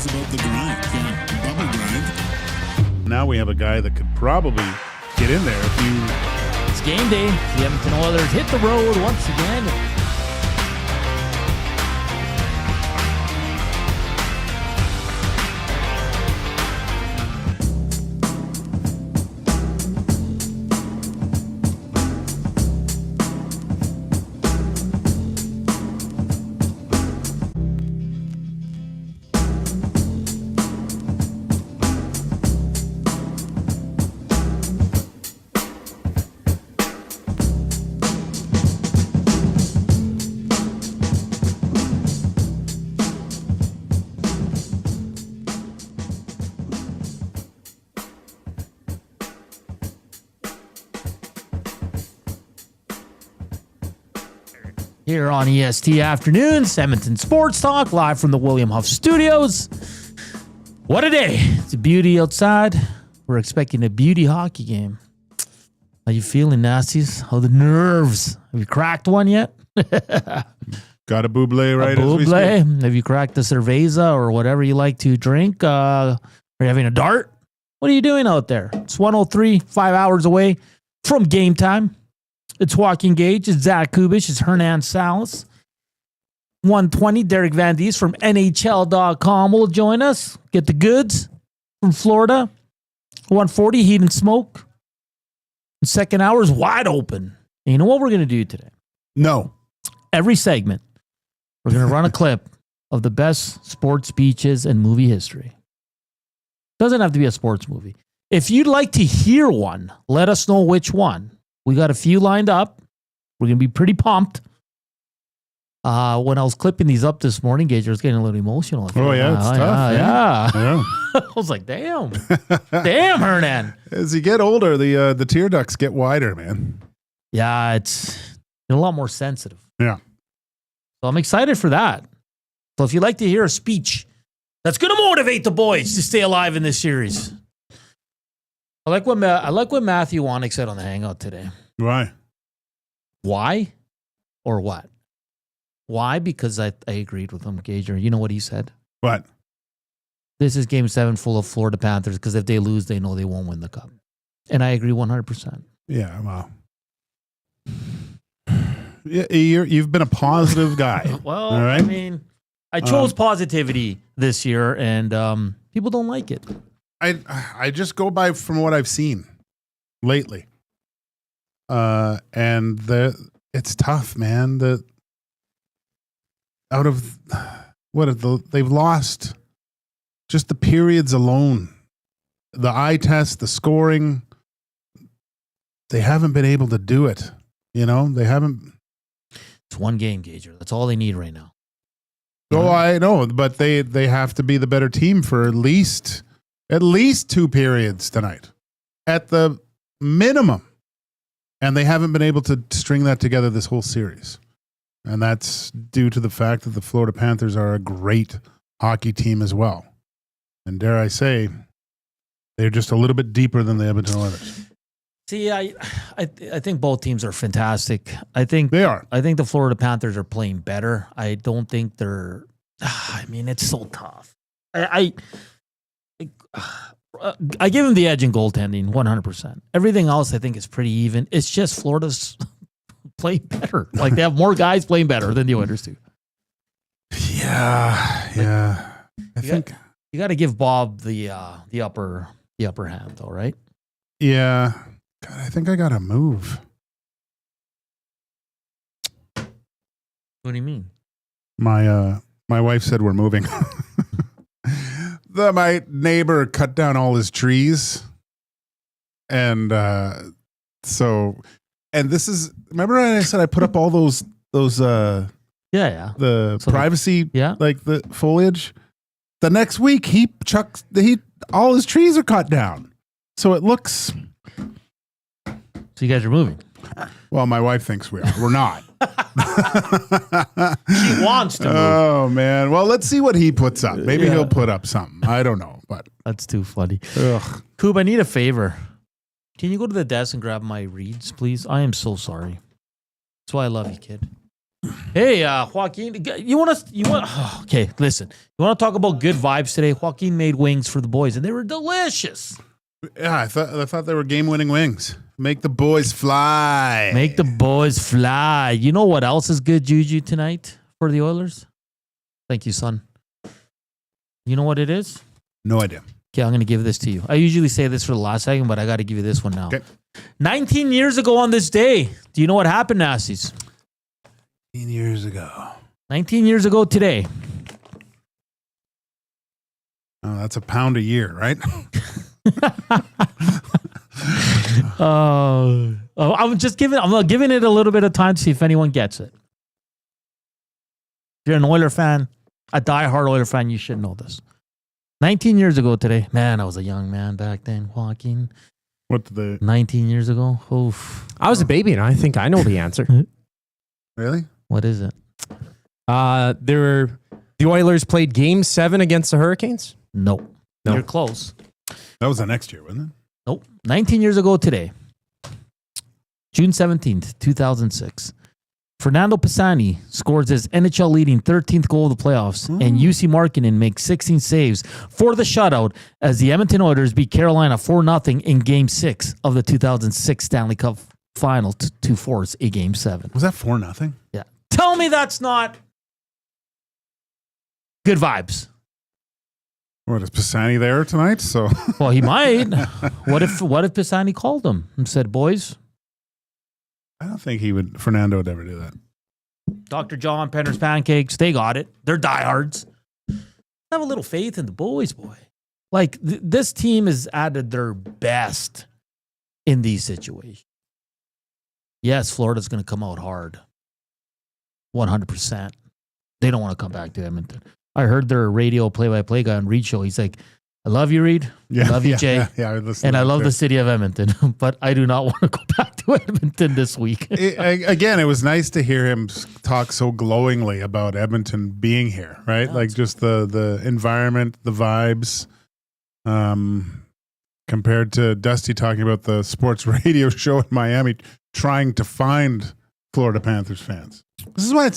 knows about the grind, bubble grind. Now we have a guy that could probably get in there if you... It's game day. The Edmonton Oilers hit the road once again. Here on EST Afternoons, Edmonton Sports Talk, live from the William Huff Studios. What a day. It's a beauty outside. We're expecting a beauty hockey game. How you feeling, Nasties? How the nerves? Have you cracked one yet? Got a buble right a as we speak. buble? Have you cracked a cerveza or whatever you like to drink? Are you having a dart? What are you doing out there? It's 1:03, 5 hours away from game time. It's Joaquin Gage, it's Zach Kubusch, it's Hernan Salas. 1:20, Derek Van Diest from NHL.com will join us. Get the goods from Florida. 1:40, Heat and Smoke. The second hour is wide open. And you know what we're going to do today? No. Every segment, we're going to run a clip of the best sports speeches in movie history. Doesn't have to be a sports movie. If you'd like to hear one, let us know which one. We got a few lined up. We're going to be pretty pumped. When I was clipping these up this morning, Gage, I was getting a little emotional. Oh, yeah, it's tough. Yeah. I was like, damn. Damn, Hernan. As you get older, the tear ducts get wider, man. Yeah, it's a lot more sensitive. Yeah. So I'm excited for that. So if you'd like to hear a speech that's going to motivate the boys to stay alive in this series. I like what Matthew Wanick said on the Hangout today. Why? Why or what? Why? Because I agreed with him, Gager. You know what he said? What? This is Game 7 full of Florida Panthers because if they lose, they know they won't win the Cup. And I agree 100%. Yeah, well. Yeah, you've been a positive guy. Well, all right? I mean, I chose positivity this year, and people don't like it. I just go by from what I've seen lately. And it's tough, man. They've lost just the periods alone. The eye test, the scoring, they haven't been able to do it. You know, they haven't. It's one game, Gager. That's all they need right now. Oh, I know, but they have to be the better team for at least 2 periods tonight, at the minimum. And they haven't been able to string that together this whole series. And that's due to the fact that the Florida Panthers are a great hockey team as well. And dare I say, they're just a little bit deeper than the Edmonton Oilers. See, I think both teams are fantastic. I think they are. I think the Florida Panthers are playing better. I don't think they're. I mean, it's so tough. I give them the edge in goaltending, 100%. Everything else, I think, is pretty even. It's just Florida's playing better. Like, they have more guys playing better than the Oilers do. Yeah. I think you got to give Bob the upper hand, though, right? Yeah. God, I think I got to move. What do you mean? My wife said we're moving. My neighbor cut down all his trees. And this is, remember I said I put up all those the privacy, like the foliage. The next week all his trees are cut down. So it looks. So you guys are moving. Well, my wife thinks we are. We're not. She wants to move. Oh, man. Well, let's see what he puts up. Maybe he'll put up something. I don't know, but that's too funny. Ugh. Koob, I need a favor. Can you go to the desk and grab my reads, please? I am so sorry. That's why I love you, kid. Hey, Joaquin, okay, listen. You want to talk about good vibes today? Joaquin made wings for the boys, and they were delicious. Yeah, I thought they were game-winning wings. Make the boys fly. Make the boys fly. You know what else is good juju tonight for the Oilers? Thank you, son. You know what it is? No idea. Okay, I'm going to give this to you. I usually say this for the last second, but I got to give you this one now. Okay. 19 years ago on this day, do you know what happened, Nasties? 19 years ago. 19 years ago today. Oh, that's a pound a year, right? I'm giving it a little bit of time to see if anyone gets it. If you're an Oiler fan, a diehard Oiler fan, you should know this. 19 years ago today. Man, I was a young man back then, Joaquin. 19 years ago? Oof. I was a baby, and I think I know the answer. Really? What is it? The Oilers played Game 7 against the Hurricanes? No. No. You're close. That was the next year, wasn't it? Nope. 19 years ago today. June 17th, 2006. Fernando Pisani scores his NHL-leading 13th goal of the playoffs, and UC Markkanen makes 16 saves for the shutout as the Edmonton Oilers beat Carolina 4-0 in Game 6 of the 2006 Stanley Cup Final to force a Game 7. Was that 4-0? Yeah. Tell me that's not good vibes. What, is Pisani there tonight? So, Well, he might. What if Pisani called him and said, boys, I don't think Fernando would ever do that. Dr. John, Penner's Pancakes, they got it. They're diehards. Have a little faith in the boys, boy. Like, this team has added their best in these situations. Yes, Florida's going to come out hard. 100%. They don't want to come back to Edmonton. I heard their radio play-by-play guy on Reed Show. He's like, I love you, Reed. I love you, Jay. Yeah, and I love the city of Edmonton, but I do not want to go back to Edmonton this week. Again, it was nice to hear him talk so glowingly about Edmonton being here, right? Yeah, like just the environment, the vibes, compared to Dusty talking about the sports radio show in Miami trying to find Florida Panthers fans. This is why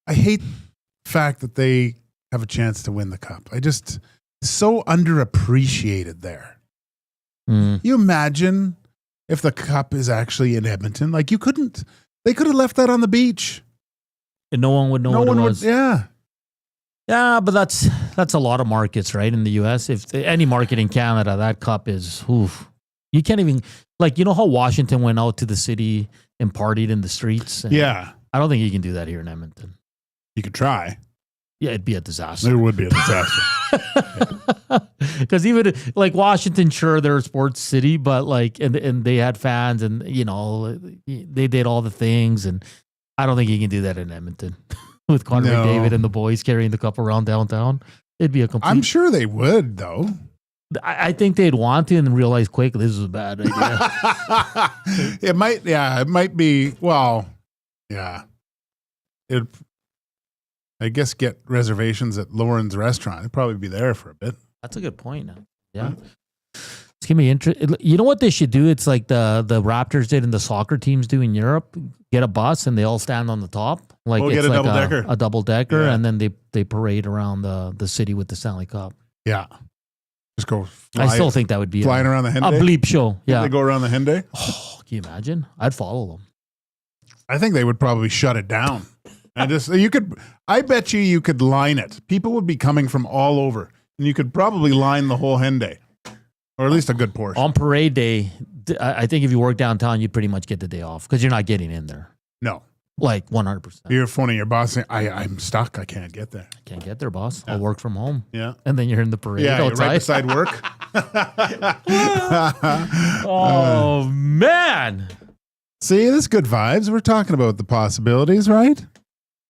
I hate the fact that they have a chance to win the cup. So underappreciated there. You imagine if the cup is actually in Edmonton? Like they could have left that on the beach. And no one would know what it was. Yeah. Yeah, but that's a lot of markets, right? In the US. If any market in Canada, that cup is, oof. You can't even, like, you know how Washington went out to the city and partied in the streets? Yeah. I don't think you can do that here in Edmonton. You could try. Yeah, it'd be a disaster. There would be a disaster. Because even like Washington, sure, they're a sports city, but like, and they had fans, and you know, they did all the things, and I don't think you can do that in Edmonton with Connor McDavid and the boys carrying the cup around downtown. It'd be a complete. I'm sure they would, though. I think they'd want to and realize quick this is a bad idea. It might be. Well, yeah. I guess get reservations at Lauren's restaurant. It'd probably be there for a bit. That's a good point. Yeah. It's going to be interesting. You know what they should do? It's like the Raptors did and the soccer teams do in Europe. Get a bus and they all stand on the top. Like it's get a like double-decker. A double-decker, Yeah. and then they parade around the city with the Stanley Cup. Yeah. Just go I still think that would be flying around the a Henday. bleep show. Yeah. They go around the Henday. Oh, can you imagine? I'd follow them. I think they would probably shut it down. And I bet you could line it. People would be coming from all over, and you could probably line the whole Henday, or at least a good portion. On parade day, I think if you work downtown, you'd pretty much get the day off because you're not getting in there. No. Like 100%. You're phoning your boss saying, I'm stuck. I can't get there. I can't get there, boss. I'll work from home. Yeah. And then you're in the parade Yeah, you're outside. right beside work. Oh, man. See, this is good vibes. We're talking about the possibilities, right?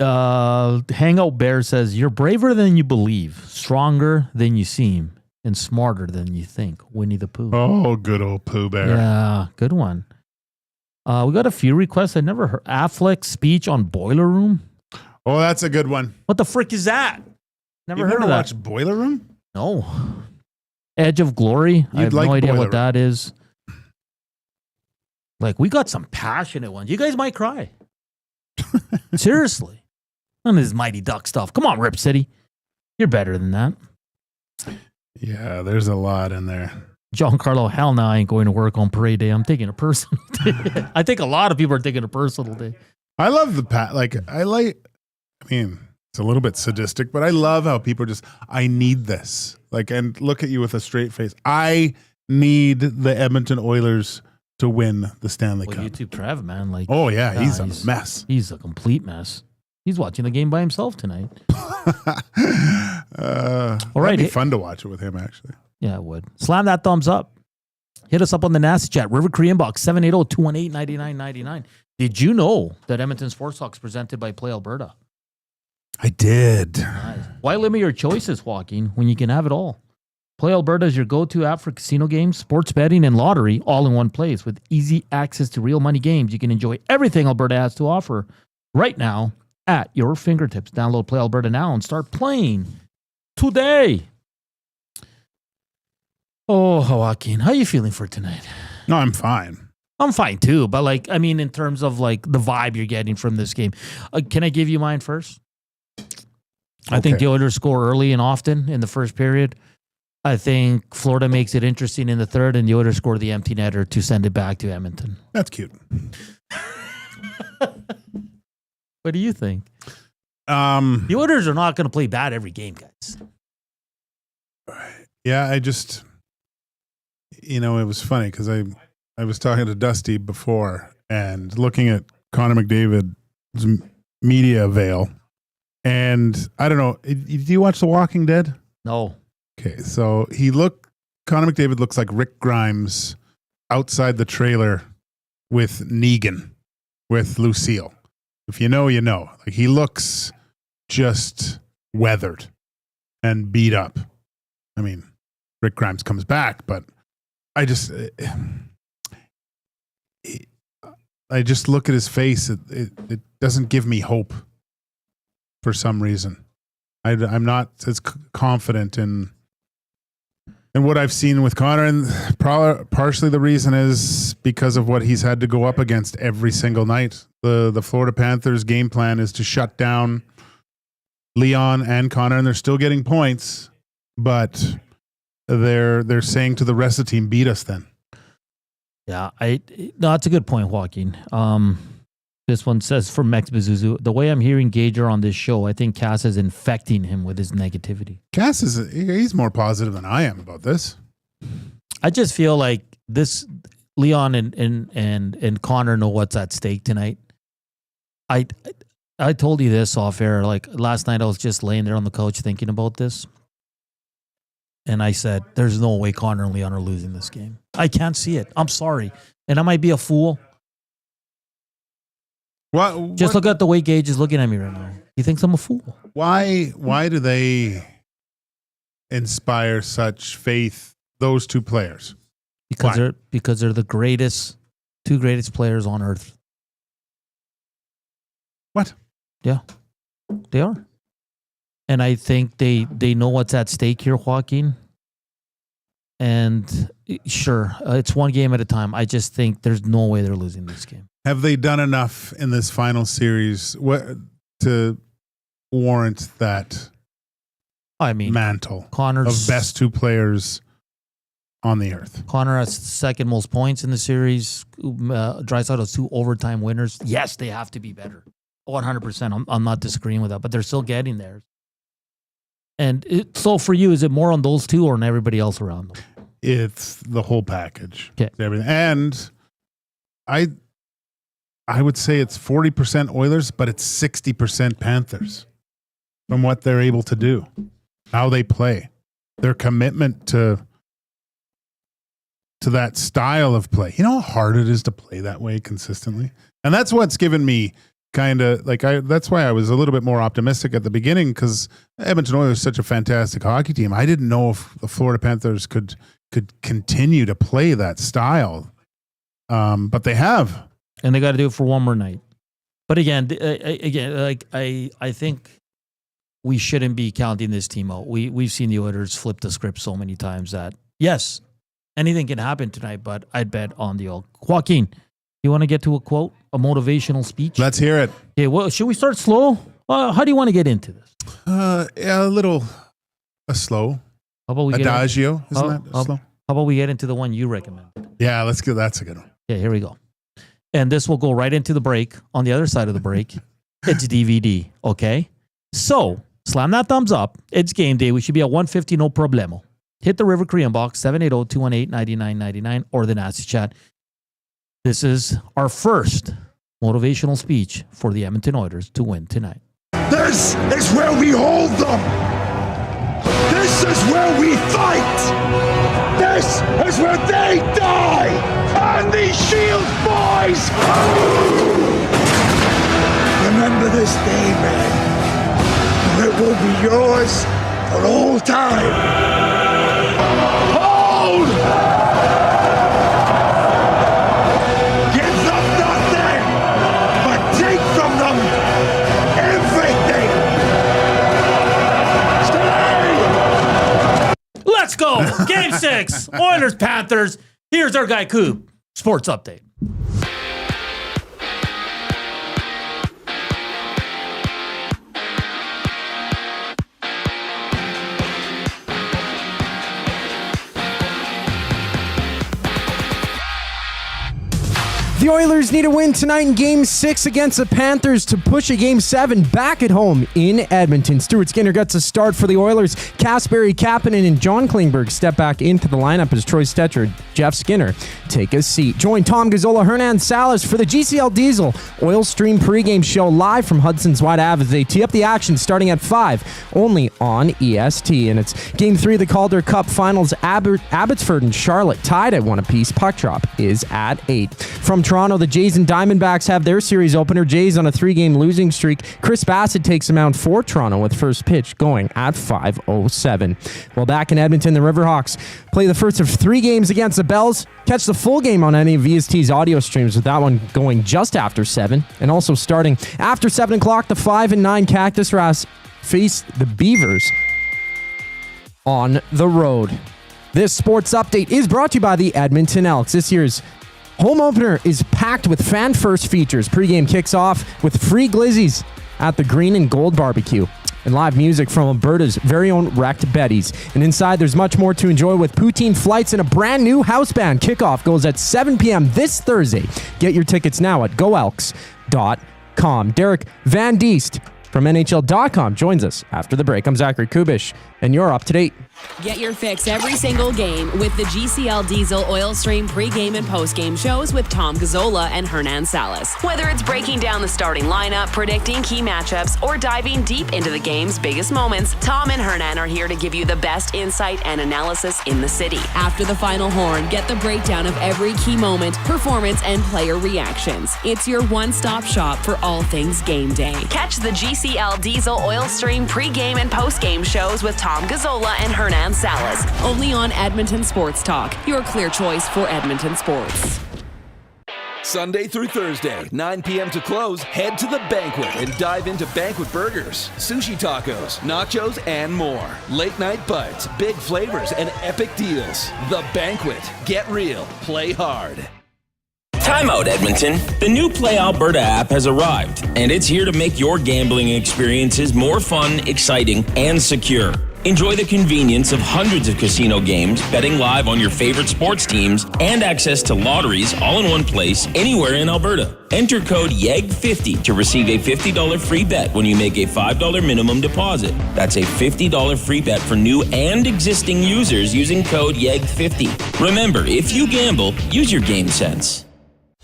Hangout Bear says, you're braver than you believe, stronger than you seem, and smarter than you think. Winnie the Pooh. Oh, good old Pooh Bear. Yeah, good one. We got a few requests I never heard. Affleck's speech on Boiler Room. Oh, that's a good one. What the frick is that? Never heard of that. Watched Boiler Room? No. Edge of Glory. I have like no idea Boiler what that is. Like, we got some passionate ones. You guys might cry. Seriously. None of this Mighty Duck stuff. Come on, Rip City. You're better than that. Yeah, there's a lot in there. Giancarlo, hell no, I ain't going to work on parade day. I'm taking a personal day. I think a lot of people are taking a personal day. I love I mean, it's a little bit sadistic, but I love how people just, I need this. Like, and look at you with a straight face. I need the Edmonton Oilers to win the Stanley Cup. YouTube Trev, man. Like, oh, yeah, he's a mess. He's a complete mess. He's watching the game by himself tonight. All right. It'd be fun to watch it with him, actually. Yeah, it would. Slam that thumbs up. Hit us up on the Nasty Chat. River Cree inbox, 780-218-9999. Did you know that Edmonton Sports Talk is presented by Play Alberta? I did. Nice. Why limit your choices, Joaquin, when you can have it all? Play Alberta is your go-to app for casino games, sports betting, and lottery all in one place. With easy access to real money games, you can enjoy everything Alberta has to offer right now at your fingertips. Download Play Alberta now and start playing today. Oh, Joaquin, how are you feeling for tonight? No, I'm fine. I'm fine too, but like, I mean, in terms of like the vibe you're getting from this game, can I give you mine first? I think the Oilers score early and often in the first period. I think Florida makes it interesting in the third, and the Oilers score the empty netter to send it back to Edmonton. That's cute. What do you think? The Oilers are not going to play bad every game, guys. Yeah, I just, it was funny because I was talking to Dusty before and looking at Connor McDavid's media avail. And I don't know, do you watch The Walking Dead? No. Okay, so Connor McDavid looks like Rick Grimes outside the trailer with Negan, with Lucille. If you know, you know. Like, he looks just weathered and beat up. I mean, Rick Grimes comes back, but I just look at his face. It doesn't give me hope for some reason. I'm not as confident in what I've seen with Connor, and partially the reason is because of what he's had to go up against every single night. The Florida Panthers game plan is to shut down Leon and Connor, and they're still getting points, but they're saying to the rest of the team, beat us then. Yeah, no, that's a good point, Joaquin. This one says from Max Bezuzu, the way I'm hearing Gager on this show, I think Cass is infecting him with his negativity. Cass he's more positive than I am about this. I just feel like this Leon and Connor know what's at stake tonight. I told you this off air. Like last night, I was just laying there on the couch thinking about this. And I said, there's no way Connor and Leon are losing this game. I can't see it. I'm sorry. And I might be a fool. Just look at the way Gage is looking at me right now. He thinks I'm a fool. Why do they inspire such faith, those two players? Because they're the two greatest players on earth. What? Yeah, they are. And I think they know what's at stake here, Joaquin. And sure, it's one game at a time. I just think there's no way they're losing this game. Have they done enough in this final series to warrant that mantle of best two players on the earth? Connor has second most points in the series. Draisaitl has 2 overtime winners. Yes, they have to be better. 100%. I'm not disagreeing with that, but they're still getting there. And so for you, is it more on those two or on everybody else around them? It's the whole package. Okay. Everything. And I would say it's 40% Oilers, but it's 60% Panthers from what they're able to do, how they play, their commitment to that style of play. You know how hard it is to play that way consistently? And that's what's given me kind of that's why I was a little bit more optimistic at the beginning, because Edmonton Oilers is such a fantastic hockey team. I didn't know if the Florida Panthers could continue to play that style. But they have. And they got to do it for one more night. But again, I think we shouldn't be counting this team out. We've seen the Oilers flip the script so many times that, yes, anything can happen tonight, but I'd bet on the old. Joaquin, you want to get to a quote a motivational speech? Let's hear it. Okay, well, should we start slow? How do you want to get into this? Yeah, a slow. How about we Adagio, isn't that slow? How about we get into the one you recommend? Yeah, let's go. That's a good one. Yeah, here we go. And this will go right into the break. On the other side of the break, it's DVD, okay? So, slam that thumbs up. It's game day. We should be at 150, no problemo. Hit the River Korean box, 780-218-9999, or the Nasty Chat. This is our first motivational speech for the Edmonton Oilers to win tonight. This is where we hold them. This is where we fight. This is where they die. And these Shield boys. Remember this day, man. Or it will be yours for all time. Hold! Give them nothing, but take from them everything. Stay! Let's go. Game 6. Oilers, Panthers. Here's our guy, Koob. Sports update. The Oilers need a win tonight in Game 6 against the Panthers to push a Game 7 back at home in Edmonton. Stuart Skinner gets a start for the Oilers. Kasperi Kapanen and John Klingberg step back into the lineup as Troy Stetcher, Jeff Skinner take a seat. Join Tom Gazzola, Hernan Salas for the GCL Diesel Oil Stream pregame show live from Hudson's Wide Ave as they tee up the action starting at 5, only on EST. And it's Game 3 of the Calder Cup Finals. Abbotsford and Charlotte tied at 1 apiece. Puck drop is at 8. From Toronto, the Jays and Diamondbacks have their series opener. Jays on a 3-game losing streak. Chris Bassett takes them out for Toronto with first pitch going at 5:07. Well, back in Edmonton, the Riverhawks play the first of 3 games against the Bells. Catch the full game on any of EST's audio streams with that one going just after 7. And also starting after 7 o'clock, the 5 and 9 Cactus Rass face the Beavers on the road. This sports update is brought to you by the Edmonton Elks. This year's home opener is packed with fan-first features. Pre-game kicks off with free glizzies at the Green and Gold Barbecue and live music from Alberta's very own Wrecked Betty's. And inside, there's much more to enjoy with poutine flights and a brand new house band. Kickoff goes at 7 p.m. this Thursday. Get your tickets now at goelks.com. Derek Van Diest from NHL.com joins us after the break. I'm Zachary Koob, and you're up to date. Get your fix every single game with the GCL Diesel Oil Stream pregame and postgame shows with Tom Gazzola and Hernan Salas. Whether it's breaking down the starting lineup, predicting key matchups, or diving deep into the game's biggest moments, Tom and Hernan are here to give you the best insight and analysis in the city. After the final horn, get the breakdown of every key moment, performance, and player reactions. It's your one-stop shop for all things game day. Catch the GCL Diesel Oil Stream pregame and postgame shows with Tom Gazzola and Hernan Salas, only on Edmonton Sports Talk, your clear choice for Edmonton sports. Sunday through Thursday, 9 p.m. to close, head to the Banquet and dive into banquet burgers, sushi tacos, nachos, and more. Late night bites, big flavors, and epic deals. The Banquet. Get real. Play hard. Timeout, Edmonton. The new Play Alberta app has arrived, and it's here to make your gambling experiences more fun, exciting, and secure. Enjoy the convenience of hundreds of casino games, betting live on your favorite sports teams, and access to lotteries all in one place, anywhere in Alberta. Enter code YEG50 to receive a $50 free bet when you make a $5 minimum deposit. That's a $50 free bet for new and existing users using code YEG50. Remember, if you gamble, use your game sense.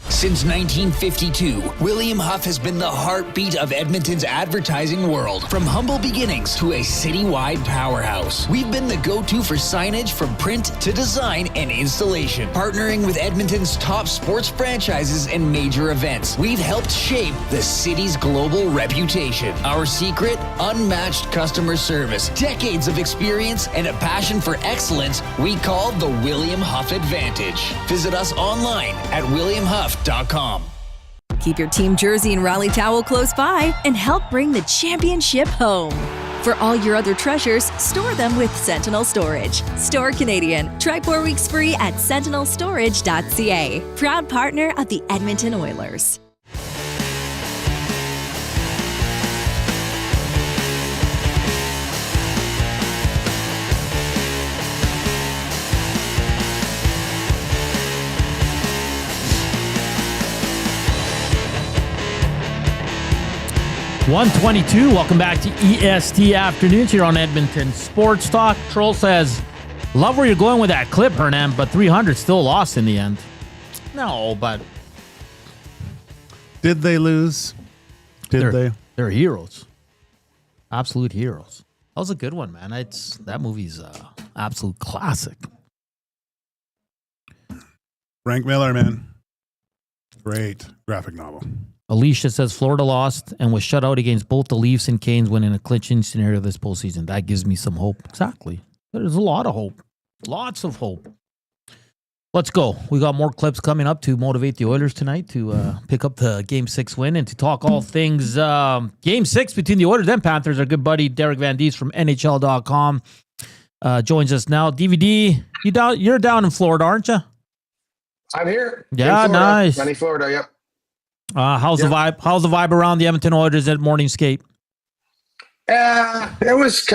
Since 1952, William Huff has been the heartbeat of Edmonton's advertising world. From humble beginnings to a citywide powerhouse, we've been the go-to for signage from print to design and installation. Partnering with Edmonton's top sports franchises and major events, we've helped shape the city's global reputation. Our secret? Unmatched customer service, decades of experience, and a passion for excellence we call the William Huff Advantage. Visit us online at williamhuff.com. Keep your team jersey and rally towel close by and help bring the championship home. For all your other treasures, store them with Sentinel Storage. Store Canadian. Try 4 weeks free at sentinelstorage.ca. Proud partner of the Edmonton Oilers. 122. Welcome back to EST Afternoons here on Edmonton Sports Talk. Troll says, love where you're going with that clip, Hernan, but 300 still lost in the end. No, but Did they lose? They? They're heroes. Absolute heroes. That was a good one, man. That movie's absolute classic. Frank Miller, man. Great graphic novel. Alicia says Florida lost and was shut out against both the Leafs and Canes when in a clinching scenario this postseason. That gives me some hope. Exactly. There's a lot of hope. Lots of hope. Let's go. We got more clips coming up to motivate the Oilers tonight to pick up the Game 6 win and to talk all things Game 6 between the Oilers and Panthers. Our good buddy Derek Van Diest from NHL.com joins us now. DVD, you're down in Florida, aren't you? I'm here. Yeah, nice. Sunny Florida, yep. How's the vibe? How's the vibe around the Edmonton Oilers at morning skate? It was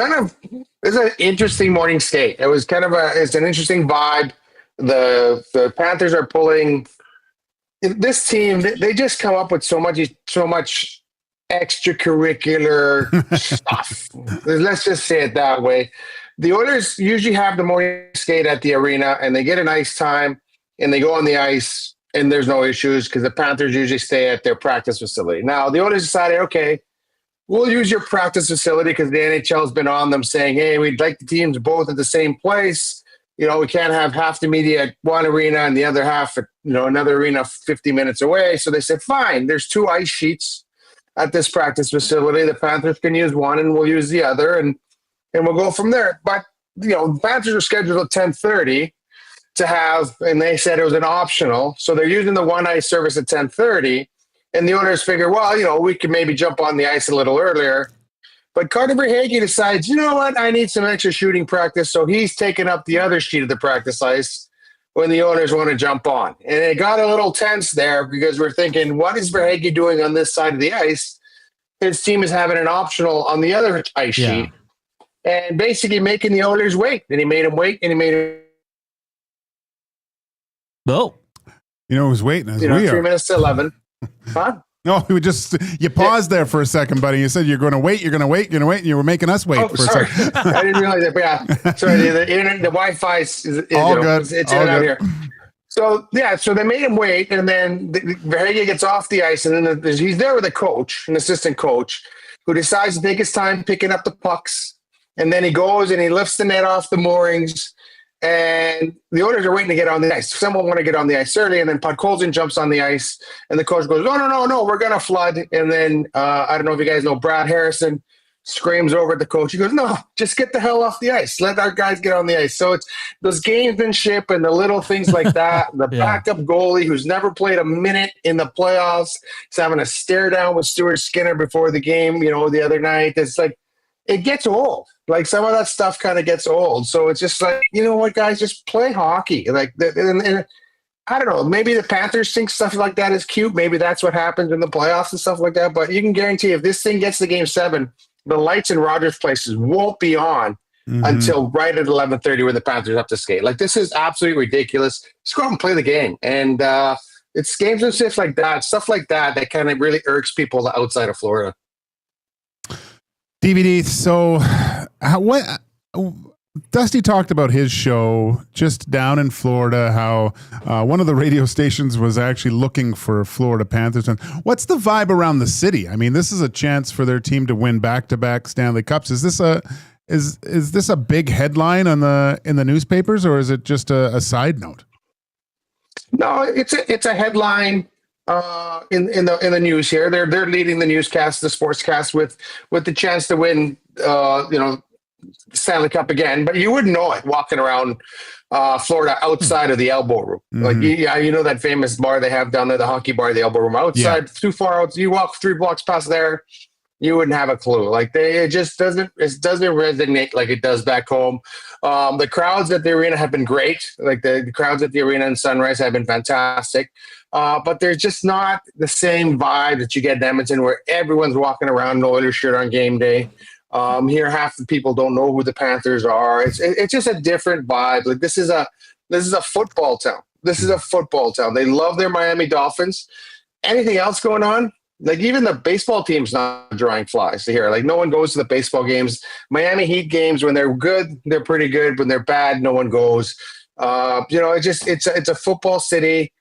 an interesting morning skate. It's an interesting vibe. The Panthers are pulling this team. They just come up with so much extracurricular stuff. Let's just say it that way. The Oilers usually have the morning skate at the arena, and they get an ice time, and they go on the ice, and there's no issues because the Panthers usually stay at their practice facility. Now, the Oilers decided, okay, we'll use your practice facility because the NHL has been on them saying, hey, we'd like the teams both at the same place. You know, we can't have half the media at one arena and the other half at, another arena 50 minutes away. So they said, fine, there's 2 ice sheets at this practice facility. The Panthers can use one and we'll use the other, and we'll go from there. But, the Panthers are scheduled at 10:30 to have, and they said it was an optional. So they're using the one ice service at 10:30. And the Oilers figure, well, we could maybe jump on the ice a little earlier. But Carter Verhaeghe decides, you know what, I need some extra shooting practice. So he's taking up the other sheet of the practice ice when the Oilers want to jump on. And it got a little tense there because we're thinking, what is Verhaeghe doing on this side of the ice? His team is having an optional on the other ice sheet and basically making the Oilers wait. And he made them wait, and he made them. No. Who's waiting? 3 minutes to 11. Huh? No, you paused there for a second, buddy. You said you're going to wait, and you were making us wait for sorry. a second. I didn't realize that. But yeah, sorry. The internet, the Wi-Fi is all good. It's all in out good. here. So they made him wait, and then Verhaeghe gets off the ice, and then he's there with a coach, an assistant coach, who decides to take his time picking up the pucks, and then he goes and he lifts the net off the moorings. And the Oilers are waiting to get on the ice. Someone want to get on the ice early, and then Podkolzin jumps on the ice, and the coach goes, no, we're going to flood. And then I don't know if you guys know, Brad Harrison screams over at the coach. He goes, no, just get the hell off the ice. Let our guys get on the ice. So it's those gamesmanship and the little things like that. The backup goalie who's never played a minute in the playoffs is having a stare down with Stuart Skinner before the game, the other night. It's like, it gets old. Like, some of that stuff kind of gets old. So it's just like, you know what, guys, just play hockey. Like, and I don't know, maybe the Panthers think stuff like that is cute. Maybe that's what happens in the playoffs and stuff like that. But you can guarantee if this thing gets to Game 7, the lights in Rogers Places won't be on until right at 11:30 where the Panthers have to skate. Like, this is absolutely ridiculous. Just go out and play the game. And it's games and stuff like that kind of really irks people outside of Florida. DVD. So, what Dusty talked about his show just down in Florida, how one of the radio stations was actually looking for Florida Panthers. And what's the vibe around the city? I mean, this is a chance for their team to win back-to-back Stanley Cups. Is this a big headline in the newspapers, or is it just a side note? No, it's a headline. In the news here, they're leading the newscast, the sportscast with the chance to win, Stanley Cup again. But you wouldn't know it walking around Florida outside of the Elbow Room. Like, that famous bar they have down there, the hockey bar, the Elbow Room. Outside, too far out. You walk 3 blocks past there, you wouldn't have a clue. Like, it doesn't resonate like it does back home. The crowds at the arena have been great. Like, the crowds at the arena in Sunrise have been fantastic. But there's just not the same vibe that you get in Edmonton, where everyone's walking around in an Oilers shirt on game day. Here, half the people don't know who the Panthers are. It's just a different vibe. Like, this is a football town. This is a football town. They love their Miami Dolphins. Anything else going on, Like even the baseball team's not drawing flies here. Like no one goes to the baseball games. Miami Heat games, when they're good, they're pretty good. When they're bad, no one goes. It's a football city,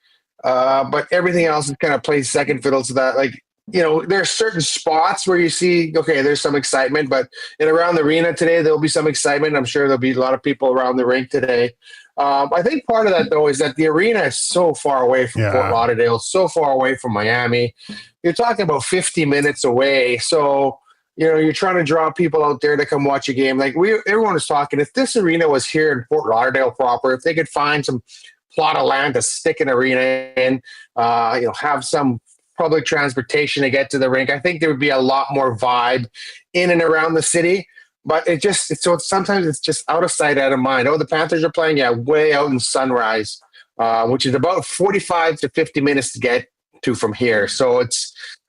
but everything else is kind of plays second fiddle to that. Like, there are certain spots where you see, okay, there's some excitement, but around the arena today, there'll be some excitement. I'm sure there'll be a lot of people around the rink today. I think part of that, though, is that the arena is so far away from Fort Lauderdale, so far away from Miami. You're talking about 50 minutes away. So, you're trying to draw people out there to come watch a game. Like everyone was talking, if this arena was here in Fort Lauderdale proper, if they could find some plot of land to stick an arena in, have some public transportation to get to the rink, I think there would be a lot more vibe in and around the city. But sometimes it's just out of sight, out of mind. Oh, the Panthers are playing, way out in Sunrise, which is about 45 to 50 minutes to get to from here. So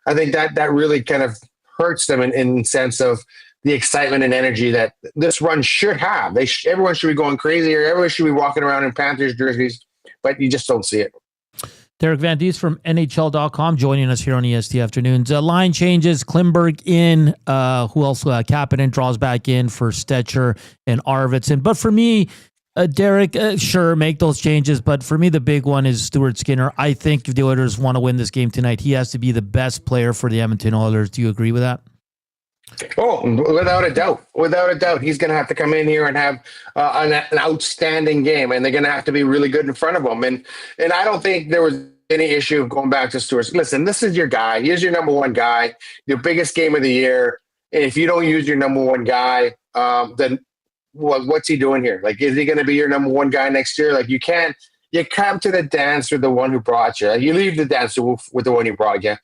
I think that really kind of hurts them in sense of the excitement and energy that this run should have. Everyone should be going crazy, or everyone should be walking around in Panthers jerseys, but you just don't see it. Derek Van Diest from NHL.com joining us here on EST Afternoons. Line changes, Klimberg in, who else? Kapanen draws back in for Stetcher and Arvidsson. But for me, Derek, sure, make those changes. But for me, the big one is Stuart Skinner. I think if the Oilers want to win this game tonight, he has to be the best player for the Edmonton Oilers. Do you agree with that? Oh, without a doubt. Without a doubt. He's going to have to come in here and have an outstanding game, and they're going to have to be really good in front of him. And I don't think there was any issue of going back to Stuart. Listen, this is your guy. He's your number one guy, your biggest game of the year. And if you don't use your number one guy, then what's he doing here? Like, is he going to be your number one guy next year? Like, you come to the dance with the one who brought you. You leave the dance with the one who brought you.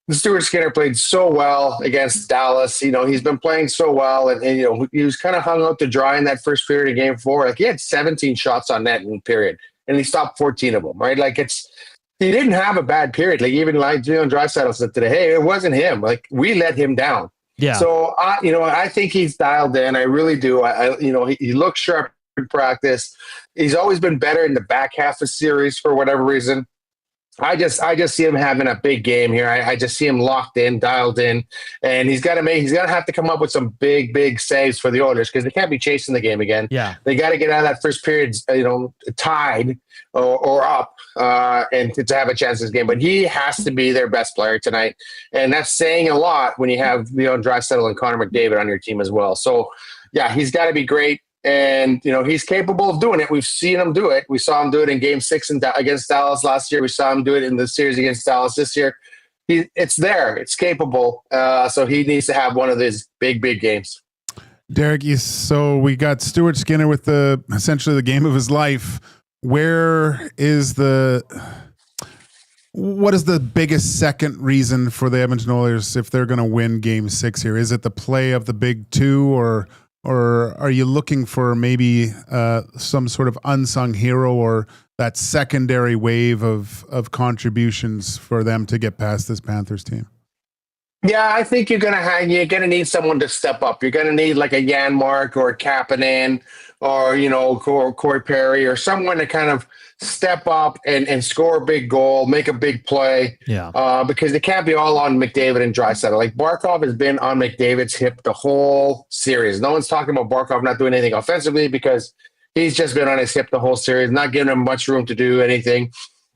Stuart Skinner played so well against Dallas. He's been playing so well, and he was kind of hung out to dry in that first period of game 4. Like, he had 17 shots on net in the period, and he stopped 14 of them, right? Like, he didn't have a bad period. Like, even like Draisaitl said today, hey, it wasn't him. Like, we let him down. Yeah. So, I think he's dialed in. I really do. He looks sharp in practice. He's always been better in the back half of series for whatever reason. I just see him having a big game here. I just see him locked in, dialed in, and he's got to have to come up with some big saves for the Oilers because they can't be chasing the game again. Yeah, they got to get out of that first period, tied or up, and to have a chance in this game. But he has to be their best player tonight, and that's saying a lot when you have Draisaitl and Connor McDavid on your team as well. So yeah, he's got to be great. And, he's capable of doing it. We've seen him do it. We saw him do it in Game 6 against Dallas last year. We saw him do it in the series against Dallas this year. It's there. It's capable. So he needs to have one of these big games. Derek, so we got Stuart Skinner with essentially the game of his life. What is the biggest second reason for the Edmonton Oilers if they're going to win Game 6 here? Is it the play of the big two, or are you looking for maybe some sort of unsung hero or that secondary wave of contributions for them to get past this Panthers team? Yeah, I think you're gonna need someone to step up. You're gonna need like a Janmark or a Kapanen or Corey Perry or someone to kind of step up and score a big goal, make a big play. Yeah. Because it can't be all on McDavid and Draisaitl. Like Barkov has been on McDavid's hip the whole series. No one's talking about Barkov not doing anything offensively because he's just been on his hip the whole series, not giving him much room to do anything.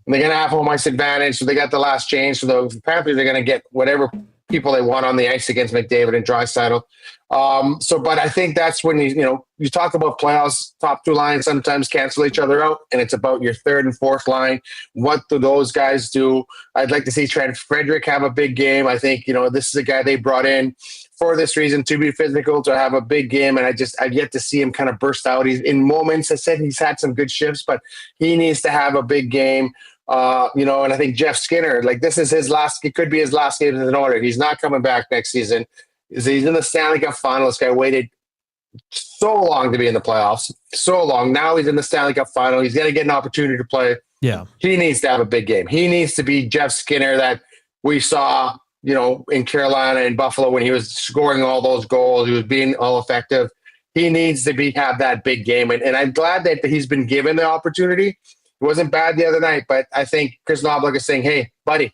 And they're going to have home ice advantage, so they got the last change. So the Panthers are going to get whatever people they want on the ice against McDavid and Draisaitl. But I think that's when you talk about playoffs, top two lines sometimes cancel each other out, and it's about your third and fourth line. What do those guys do? I'd like to see Trent Frederick have a big game. I think, this is a guy they brought in for this reason, to be physical, to have a big game, and I've yet to see him kind of burst out. He's in moments. I said he's had some good shifts, but he needs to have a big game. And I think Jeff Skinner, this is it could be his last game as an Oiler. He's not coming back next season. He's in the Stanley Cup final. This guy waited so long to be in the playoffs, so long. Now he's in the Stanley Cup final. He's going to get an opportunity to play. Yeah. He needs to have a big game. He needs to be Jeff Skinner that we saw, in Carolina and Buffalo when he was scoring all those goals. He was being all effective. He needs to have that big game. And I'm glad that he's been given the opportunity. It wasn't bad the other night, but I think Chris Knobloch is saying, hey, buddy,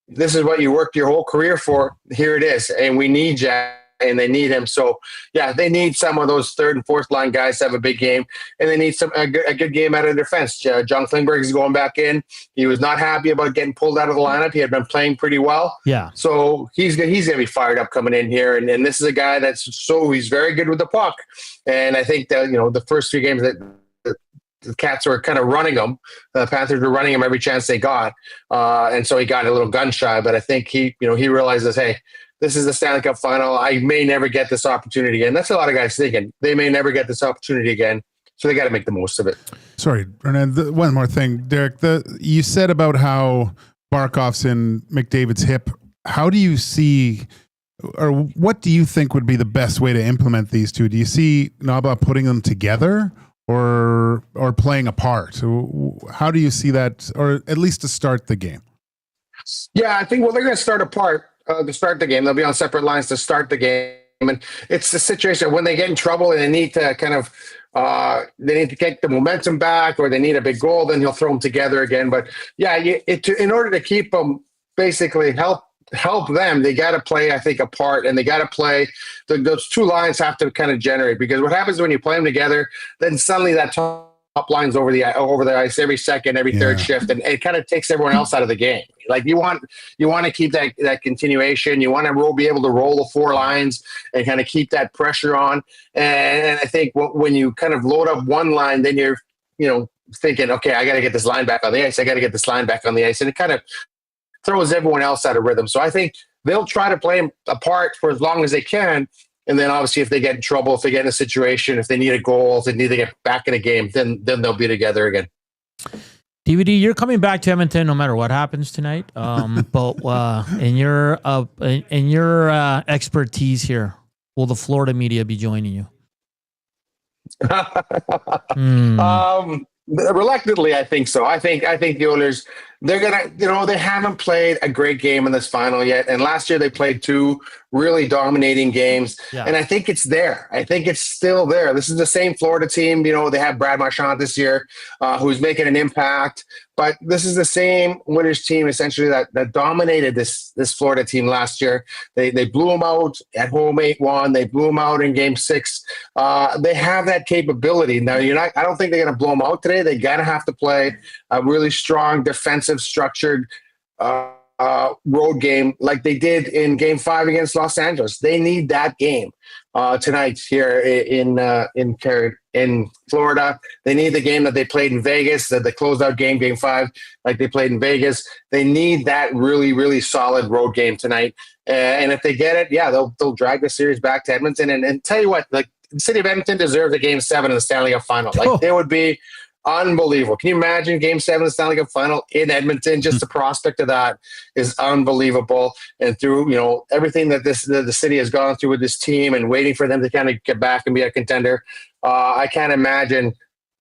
this is what you worked your whole career for. Here it is. And we need Jack. And they need him. So, yeah, they need some of those third and fourth line guys to have a big game. And they need a good game out of defense. John Klingberg is going back in. He was not happy about getting pulled out of the lineup. He had been playing pretty well. Yeah. So he's going to be fired up coming in here. And this is a guy he's very good with the puck. And I think that, the first 3 games that the Cats were kind of running him. The Panthers were running him every chance they got. And so he got a little gun shy. But I think he realizes, hey, this is the Stanley Cup final. I may never get this opportunity again. That's a lot of guys thinking. They may never get this opportunity again. So they got to make the most of it. Sorry, Hernan, one more thing. Derek, you said about how Barkov's in McDavid's hip. How do you see, or what do you think would be the best way to implement these two? Do you see Naba putting them together or playing apart? How do you see that, or at least to start the game? Yeah, I think, they're going to start apart. To start the game. They'll be on separate lines to start the game. And it's the situation when they get in trouble and they need to kind of they need to get the momentum back, or they need a big goal, then he'll throw them together again. But yeah, in order to keep them, basically help them, they got to play, I think, apart, and they got to play. Those 2 lines have to kind of generate, because what happens when you play them together, then suddenly that top lines over the ice every second, every third shift, and it kind of takes everyone else out of the game. Like you want to keep that continuation. You want to be able to roll the 4 lines and kind of keep that pressure on. And I think when you kind of load up one line, then you're thinking, okay, I got to get this line back on the ice. I got to get this line back on the ice, and it kind of throws everyone else out of rhythm. So I think they'll try to play them apart for as long as they can. And then obviously if they get in trouble, if they get in a situation, if they need a goal, if they need to get back in a game, then they'll be together again. DVD, you're coming back to Edmonton no matter what happens tonight. But in your expertise here, will the Florida media be joining you? Reluctantly, I think so. I think the Oilers, they're gonna, they haven't played a great game in this final yet. And last year they played 2 really dominating games. Yeah. And I think it's there. I think it's still there. This is the same Florida team. They have Brad Marchand this year, who's making an impact. But this is the same Winners team, essentially, that dominated this Florida team last year. They blew them out at home 8-1. They blew them out in Game 6. They have that capability. Now, I don't think they're going to blow them out today. They got to have to play a really strong, defensive, structured road game like they did in Game 5 against Los Angeles. They need that game tonight here in Florida. They need the game that they played in Vegas, the closeout game, Game 5, like they played in Vegas. They need that really, really solid road game tonight. And if they get it, yeah, they'll drag the series back to Edmonton. And tell you what, like, the city of Edmonton deserves a Game 7 in the Stanley Cup final. Like, it would be unbelievable. Can you imagine Game 7 of the Stanley Cup final in Edmonton? Just the prospect of that is unbelievable. And through, everything that the city has gone through with this team and waiting for them to kind of get back and be a contender, I can't imagine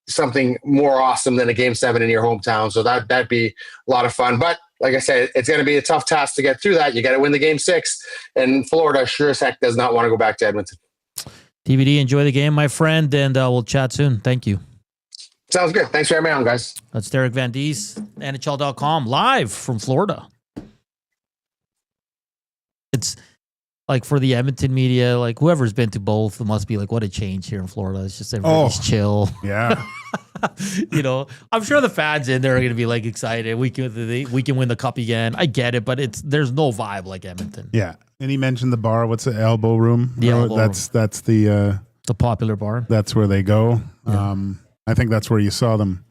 something more awesome than a Game 7 in your hometown. So that'd be a lot of fun. But like I said, it's going to be a tough task to get through that. You got to win the Game 6. And Florida sure as heck does not want to go back to Edmonton. DVD, enjoy the game, my friend, and we'll chat soon. Thank you. Sounds good. Thanks for having me on, guys. That's Derek Van Diest, NHL.com, live from Florida. It's like for the Edmonton media, like whoever's been to both, it must be like, what a change here in Florida. It's just everybody's chill. Yeah. I'm sure the fans in there are going to be like excited. We can win the cup again. I get it, but there's no vibe like Edmonton. Yeah. And he mentioned the bar. What's the Elbow Room? The Elbow Room. That's the popular bar. That's where they go. Yeah. I think that's where you saw them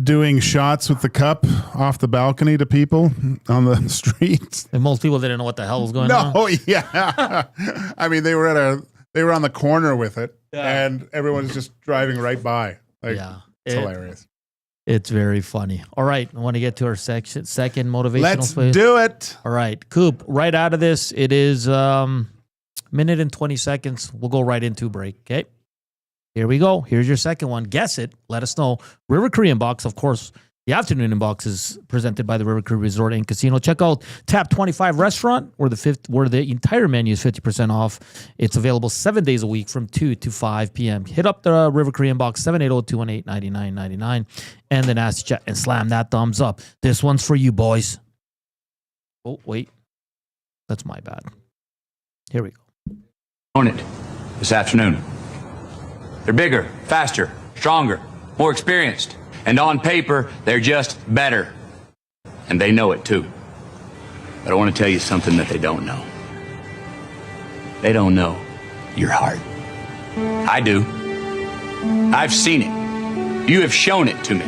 doing shots with the cup off the balcony to people on the streets. And most people didn't know what the hell was going on. No, yeah. I mean, they were on the corner with it, and everyone's just driving right by. Like, yeah, it's hilarious. It's very funny. All right, I want to get to our second motivational. Let's do it. All right, Koob, right out of this, it is minute and 20 seconds. We'll go right into break, okay? Here we go. Here's your second one. Guess it. Let us know. River Korean Box, of course. The afternoon inbox is presented by the River Cree Resort and Casino. Check out Tap 25 Restaurant, where the entire menu is 50% off. It's available 7 days a week from 2 to 5 p.m. Hit up the River Korean Box, 780-218-9999, and then ask to chat and slam that thumbs up. This one's for you, boys. Oh, wait. That's my bad. Here we go. Own it this afternoon. They're bigger, faster, stronger, more experienced. And on paper, they're just better. And they know it too. But I want to tell you something that they don't know. They don't know your heart. I do. I've seen it. You have shown it to me.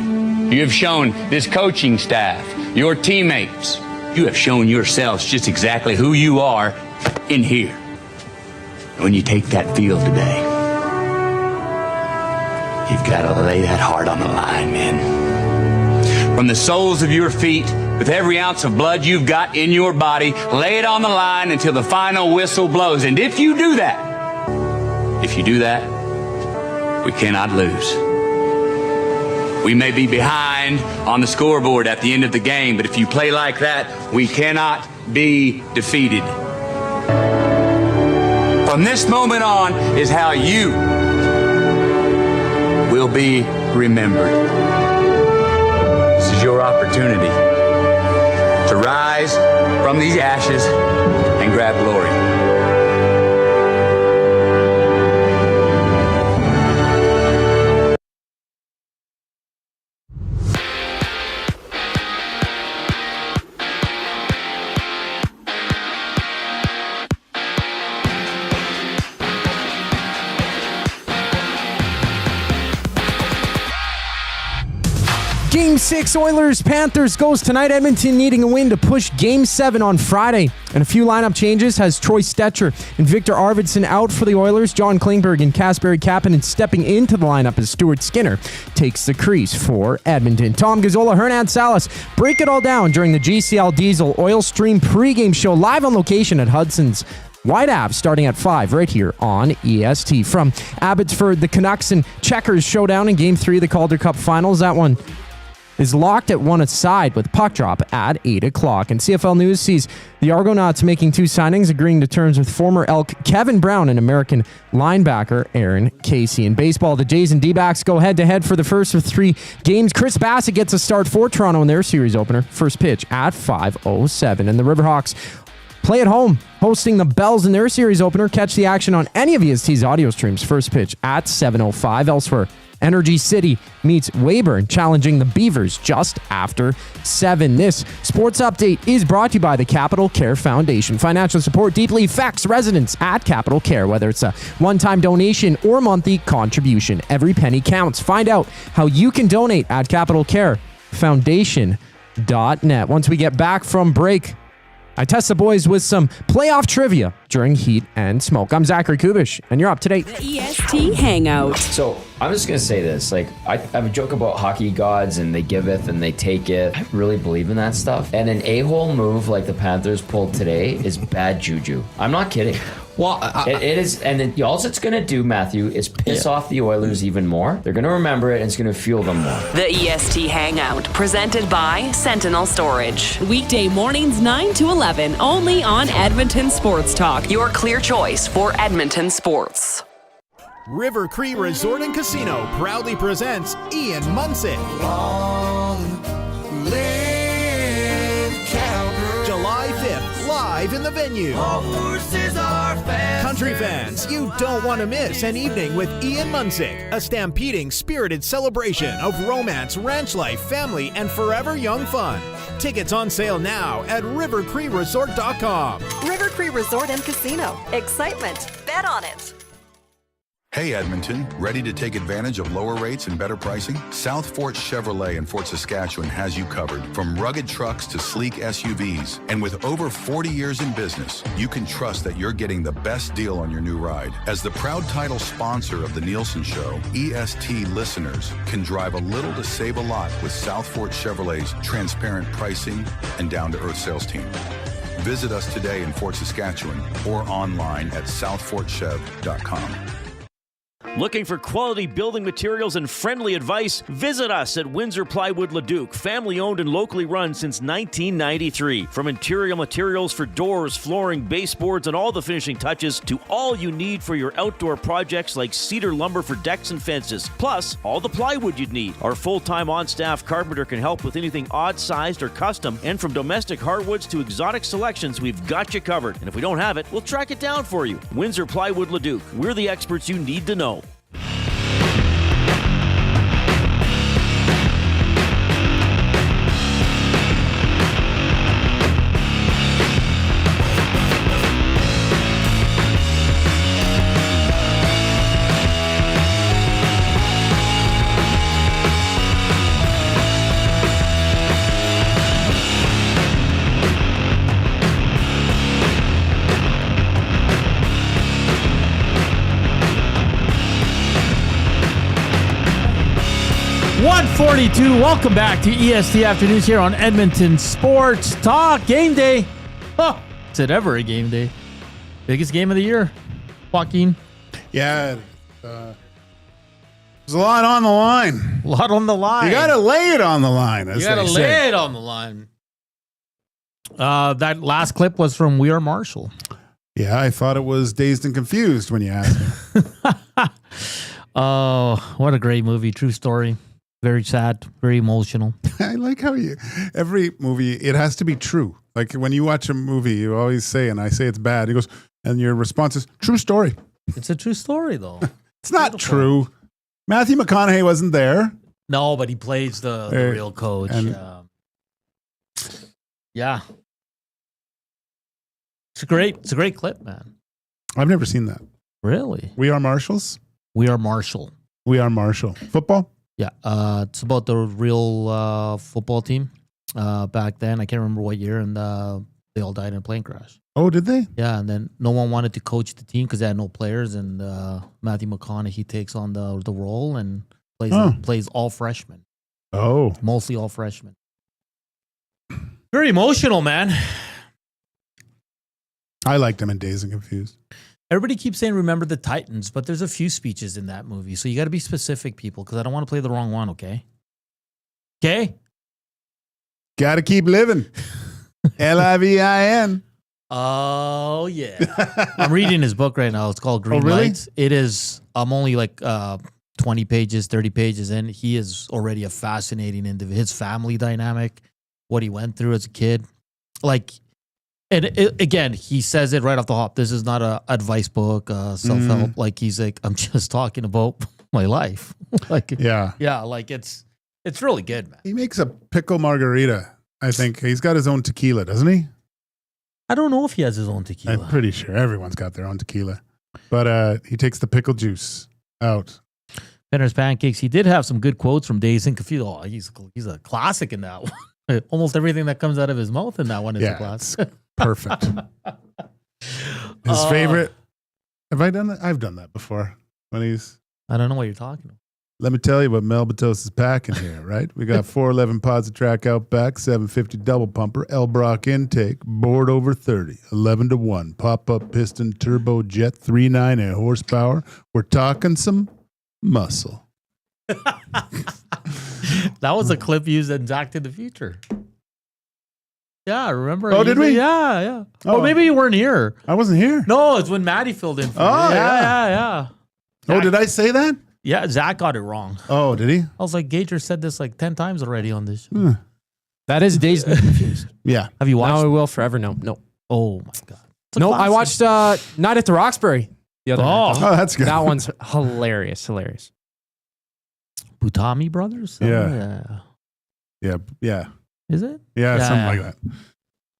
You have shown this coaching staff, your teammates. You have shown yourselves just exactly who you are in here. When you take that field today, you've got to lay that heart on the line, man. From the soles of your feet, with every ounce of blood you've got in your body, lay it on the line until the final whistle blows. And if you do that, we cannot lose. We may be behind on the scoreboard at the end of the game, but if you play like that, we cannot be defeated. From this moment on is how you will be remembered. This is your opportunity to rise from these ashes and grab glory. Game 6 Oilers Panthers goes tonight. Edmonton needing a win to push Game 7 on Friday. And a few lineup changes has Troy Stecher and Victor Arvidsson out for the Oilers. John Klingberg and Kasperi Kapanen stepping into the lineup as Stuart Skinner takes the crease for Edmonton. Tom Gazzola, Hernan Salas break it all down during the GCL Diesel Oil Stream pregame show live on location at Hudson's White Ave starting at 5 right here on EST. From Abbotsford, the Canucks and Checkers showdown in Game 3 of the Calder Cup Finals. That one is locked at one aside with puck drop at 8 o'clock. And CFL News sees the Argonauts making 2 signings, agreeing to terms with former Elk Kevin Brown and American linebacker Aaron Casey. In baseball, the Jays and D-backs go head-to-head for the first of 3 games. Chris Bassett gets a start for Toronto in their series opener. First pitch at 5:07. And the Riverhawks play at home, hosting the Bells in their series opener. Catch the action on any of EST's audio streams. First pitch at 7:05. Elsewhere, Energy City meets Weyburn, challenging the Beavers just after 7. This sports update is brought to you by the Capital Care Foundation. Financial support deeply affects residents at Capital Care, whether it's a one-time donation or monthly contribution. Every penny counts. Find out how you can donate at capitalcarefoundation.net. Once we get back from break, I test the boys with some playoff trivia during Heat and Smoke. I'm Zachary Koob, and you're up to date. The EST Hangout. So I'm just going to say this. Like, I have a joke about hockey gods and they giveth and they taketh. I really believe in that stuff. And an a-hole move like the Panthers pulled today is bad juju. I'm not kidding. Well, it is, and then all it's going to do, Matthew, is piss off the Oilers even more. They're going to remember it, and it's going to fuel them more. The EST Hangout, presented by Sentinel Storage. Weekday mornings 9 to 11, only on Edmonton Sports Talk. Your clear choice for Edmonton sports. River Cree Resort and Casino proudly presents Ian Munsick. July 5th, live in the venue. Country fans, you don't want to miss an evening with Ian Munsick, a stampeding, spirited celebration of romance, ranch life, family, and forever young fun. Tickets on sale now at rivercreeresort.com. River Cree Resort and Casino. Excitement. Bet on it. Hey Edmonton, ready to take advantage of lower rates and better pricing? South Fort Chevrolet in Fort Saskatchewan has you covered. From rugged trucks to sleek SUVs. And with over 40 years in business, you can trust that you're getting the best deal on your new ride. As the proud title sponsor of the Nielsen Show, EST listeners can drive a little to save a lot with South Fort Chevrolet's transparent pricing and down-to-earth sales team. Visit us today in Fort Saskatchewan or online at southfortchev.com. Looking for quality building materials and friendly advice? Visit us at Windsor Plywood Leduc, family owned and locally run since 1993. From interior materials for doors, flooring, baseboards, and all the finishing touches to all you need for your outdoor projects like cedar lumber for decks and fences, plus all the plywood you'd need. Our full-time on-staff carpenter can help with anything odd-sized or custom, and from domestic hardwoods to exotic selections, we've got you covered. And if we don't have it, we'll track it down for you. Windsor Plywood Leduc. We're the experts you need to know. Welcome back to EST Afternoons here on Edmonton Sports Talk. Game day. Oh, is it ever a game day? Biggest game of the year, Joaquin. Yeah. There's a lot on the line. A lot on the line. You got to lay it on the line. You got to lay it on the line. That last clip was from We Are Marshall. Yeah, I thought it was Dazed and Confused when you asked me. Oh, what a great movie. True story. Very sad, very emotional. I like how every movie, it has to be true. Like when you watch a movie, you always say, and I say it's bad. He goes, and your response is, true story. It's a true story, though. It's not true. Matthew McConaughey wasn't there. No, but he plays the real coach. Yeah. It's a great clip, man. I've never seen that. Really? We Are Marshalls? We Are Marshall. We Are Marshall. Football? Yeah, it's about the real football team back then. I can't remember what year, and they all died in a plane crash. Oh, did they? Yeah, and then no one wanted to coach the team because they had no players, and Matthew McConaughey takes on the role and plays all freshmen. Oh. Mostly all freshmen. Very emotional, man. I liked him in Dazed and Confused. Everybody keeps saying, remember the Titans, but there's a few speeches in that movie. So you got to be specific, people, because I don't want to play the wrong one, okay? Okay? Got to keep living. Livin. Oh, yeah. I'm reading his book right now. It's called Green Lights. It is, I'm only like 20 pages, 30 pages in. He is already a fascinating individual. His family dynamic, what he went through as a kid. Like, and again, he says it right off the hop. This is not a advice book, self-help. Like he's like, I'm just talking about my life. Like, yeah, like it's really good, man. He makes a pickle margarita. I think he's got his own tequila, doesn't he? I don't know if he has his own tequila. I'm pretty sure everyone's got their own tequila, but he takes the pickle juice out. Penner's Pancakes. He did have some good quotes from Dazed and Confused. Oh, he's a classic in that one. Almost everything that comes out of his mouth in that one is a classic. Perfect. His favorite. Have I done that? I've done that before. When he's. I don't know what you're talking about. Let me tell you what Mel Batos is packing here, right? We got 411 pods of track out back, 750 double pumper, L Brock intake, board over 30, 11-1, pop-up piston, turbo jet, 3.9 horsepower. We're talking some muscle. That was a clip used in Back to the Future. Yeah, remember? Oh, did we? Yeah. Oh, maybe you weren't here. I wasn't here. No, it's when Maddie filled in for me. Yeah. Oh, did I say that? Yeah, Zach got it wrong. Oh, did he? I was like, Gager said this like 10 times already on this show. Hmm. That is Dazed and Confused. Yeah. Have you watched? Now I will forever. No. Oh my God. No, I watched Night at the Roxbury the other night. Oh, that's good. That one's hilarious. Butami Brothers? Yeah. Is it? Yeah, something like that.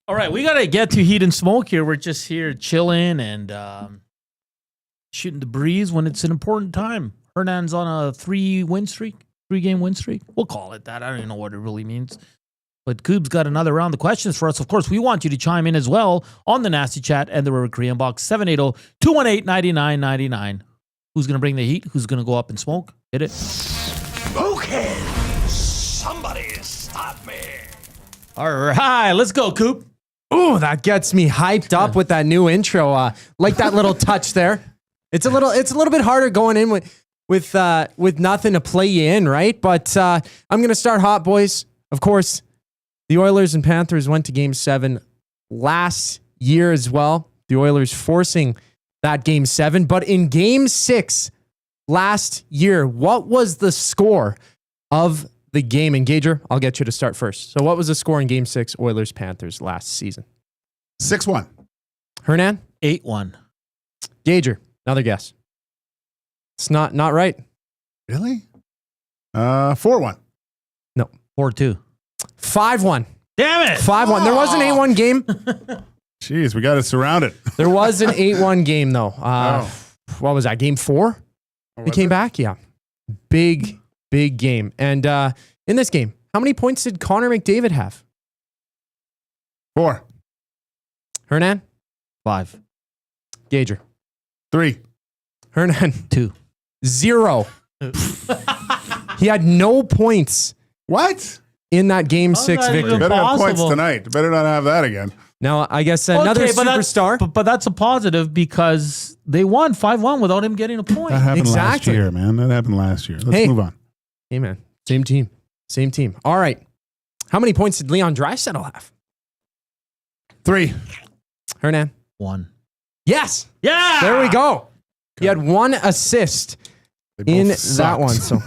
All right, we got to get to Heat and Smoke here. We're just here chilling and shooting the breeze when it's an important time. Hernan's on a 3-game win streak. We'll call it that. I don't even know what it really means. But Koob's got another round of questions for us. Of course, we want you to chime in as well on the Nasty Chat and the River Korean Box, 780-218-9999. Who's going to bring the heat? Who's going to go up and smoke? Hit it. Smoking! Somebody stop me! All right, let's go, Koob. Oh, that gets me hyped up with that new intro. Like that little touch there. It's a little bit harder going in with with nothing to play you in, right? But I'm going to start hot, boys. Of course, the Oilers and Panthers went to Game 7 last year as well. The Oilers forcing that Game 7. But in Game 6 last year, what was the score of the game? And Gager, I'll get you to start first. So what was the score in Game 6, Oilers-Panthers last season? 6-1. Hernan? 8-1. Gager, another guess. It's not right. Really? 4-1. No. 4-2. 5-1. Damn it. 5-1. There was an 8-1 game. Jeez, we got it surrounded. There was an 8-1 game, though. What was that? Game 4? He came back? Yeah. Big game. And in this game, how many points did Connor McDavid have? 4. Hernan? 5. Gager? 3. Hernan? 2. 0. He had no points. What? In that Game 6 victory. Better have points tonight. Better not have that again. Now, I guess another superstar. But that's a positive because they won 5-1 without him getting a point. That happened last year, man. That happened last year. Let's move on. Hey, man. Same team. All right. How many points did Leon Draisaitl have? 3. Hernan? 1. Yes. Yeah. There we go. He had 1 assist in that one. So,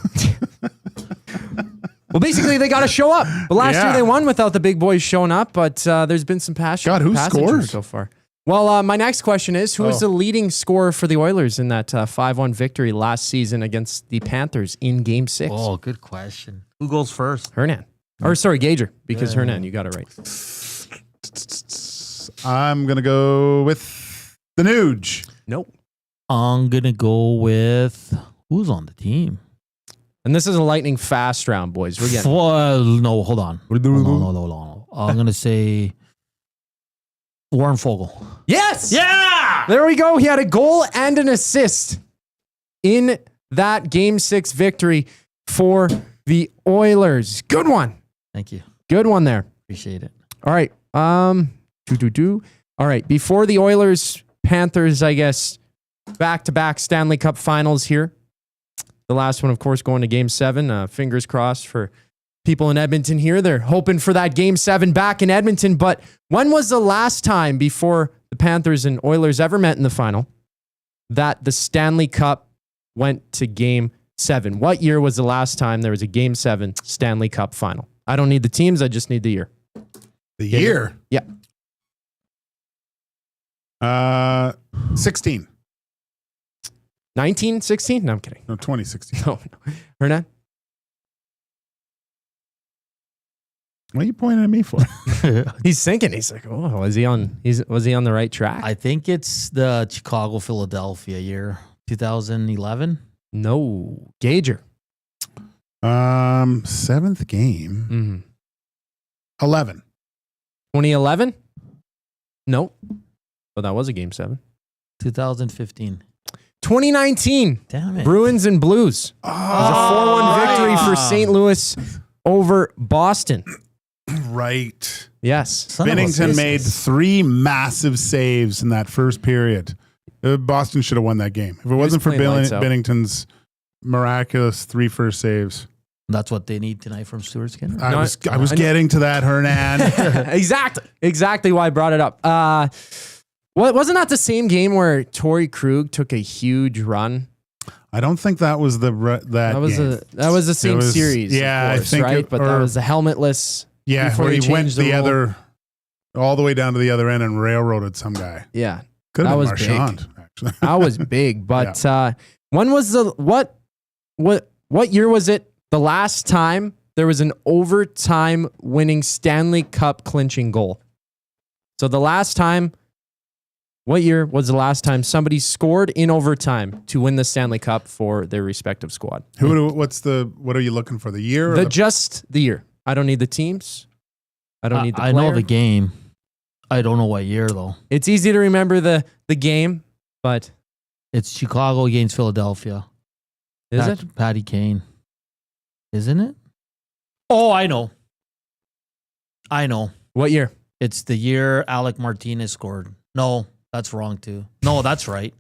well, basically, they got to show up. But last year they won without the big boys showing up. But there's been some passion. God, who scored so far? Well, my next question is, who was the leading scorer for the Oilers in that 5-1 victory last season against the Panthers in Game 6? Oh, good question. Who goes first? Hernan. Or sorry, Gager, because Hernan, you got it right. I'm going to go with the Nuge. Nope. I'm going to go with who's on the team. And this is a lightning fast round, boys. We're getting... No, hold on. No. I'm going to say Warren Fogle. Yes! Yeah! There we go. He had a goal and an assist in that Game 6 victory for the Oilers. Good one. Thank you. Good one there. Appreciate it. All right. All right. Before the Oilers, Panthers, I guess, back-to-back Stanley Cup finals here. The last one, of course, going to Game 7. Fingers crossed for people in Edmonton here. They're hoping for that Game 7 back in Edmonton. But when was the last time before the Panthers and Oilers ever met in the final that the Stanley Cup went to Game 7? What year was the last time there was a Game 7 Stanley Cup final? I don't need the teams. I just need the year. The year? Yeah. 16. 1916? No, I'm kidding. No, 2016. No. Hernan? What are you pointing at me for? He's thinking. He's like, oh, was he on the right track? I think it's the Chicago-Philadelphia year, 2011. No. Gager. 7th game. 11. 2011? No. Oh, that was a Game 7. 2015. 2019. Damn it. Bruins and Blues. It was a 4-1 victory for St. Louis over Boston. Right. Yes. Binnington made 3 massive saves in that first period. Boston should have won that game. If it wasn't for Binnington's miraculous 3 first saves. That's what they need tonight from Stuart Skinner. I was getting to that, Hernan. Exactly why I brought it up. Wasn't that the same game where Torrey Krug took a huge run? I don't think that was that was the same series. Yeah, course, I think right. But that was the helmetless. Yeah, where he went all the way down to the other end and railroaded some guy. Yeah, could have been Marchand. Big. Actually, that was big. But when was what year was it? The last time there was an overtime winning Stanley Cup clinching goal. So the last time, what year was the last time somebody scored in overtime to win the Stanley Cup for their respective squad? What are you looking for? The year? Just the year. I don't need the teams. I don't need the player. I know the game. I don't know what year though. It's easy to remember the game, but it's Chicago against Philadelphia. Is it? Patty Kane. Isn't it? Oh, I know. What year? It's the year Alec Martinez scored. No, that's wrong too. No, that's right.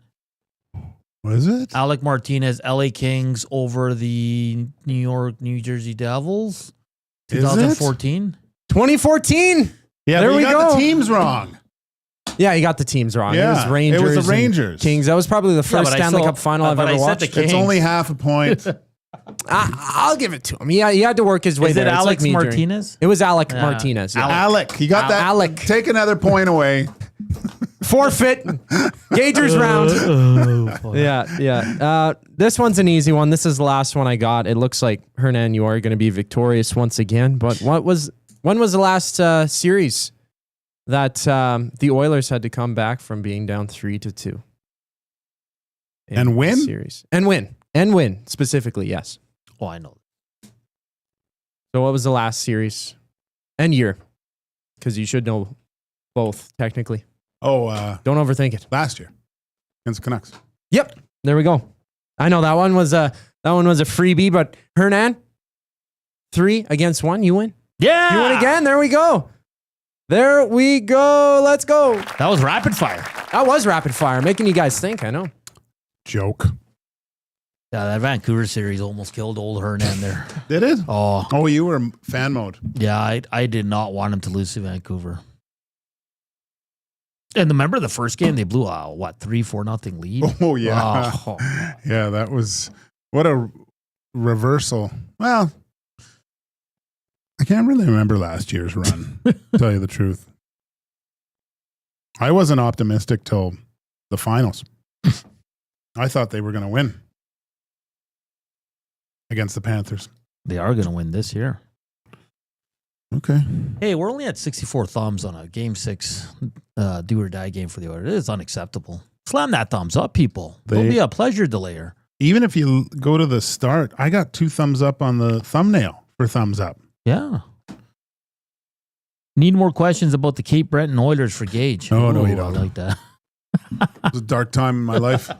Was it? Alec Martinez, LA Kings over the New Jersey Devils. 2014. 2014. Yeah, there but we you got go. the teams wrong. Yeah, you got the teams wrong. Yeah, it was Rangers. It was the and Rangers. Kings. That was probably the first Stanley Cup final I've ever watched. It's only half a point. I'll give it to him. Yeah, he had to work his way Is there. it It's Alex like me Martinez? It was Alec Martinez. Yeah. Alec, you got that? Alec. Take another point away. Forfeit. Gager's round. Yeah. This one's an easy one. This is the last one I got. It looks like Hernan, you are going to be victorious once again. But when was the last series that the Oilers had to come back from being down 3-2 and win? Series and win specifically. Yes. Oh, I know. So what was the last series and year? Because you should know both technically. Oh, don't overthink it. Last year against the Canucks. Yep, there we go. I know that one was a freebie, but Hernan, 3 against 1, you win. Yeah, you win again. There we go. There we go. Let's go. That was rapid fire. That was rapid fire, making you guys think. I know. Joke. Yeah, that Vancouver series almost killed old Hernan there. Did it? Oh, you were fan mode. Yeah, I did not want him to lose to Vancouver. And remember the first game they blew a 3-4 lead. Oh yeah, Oh. Yeah. That was what a reversal. Well, I can't really remember last year's run. To tell you the truth, I wasn't optimistic till the finals. I thought they were going to win against the Panthers. They are going to win this year. Okay. Hey, we're only at 64 thumbs on a Game 6 do or die game for the Oilers. It is unacceptable. Slam that thumbs up, people. It'll be a pleasure delayer. Even if you go to the start, I got 2 thumbs up on the thumbnail for thumbs up. Yeah. Need more questions about the Cape Breton Oilers for Gage. Oh, no, you don't. I like that. It was a dark time in my life.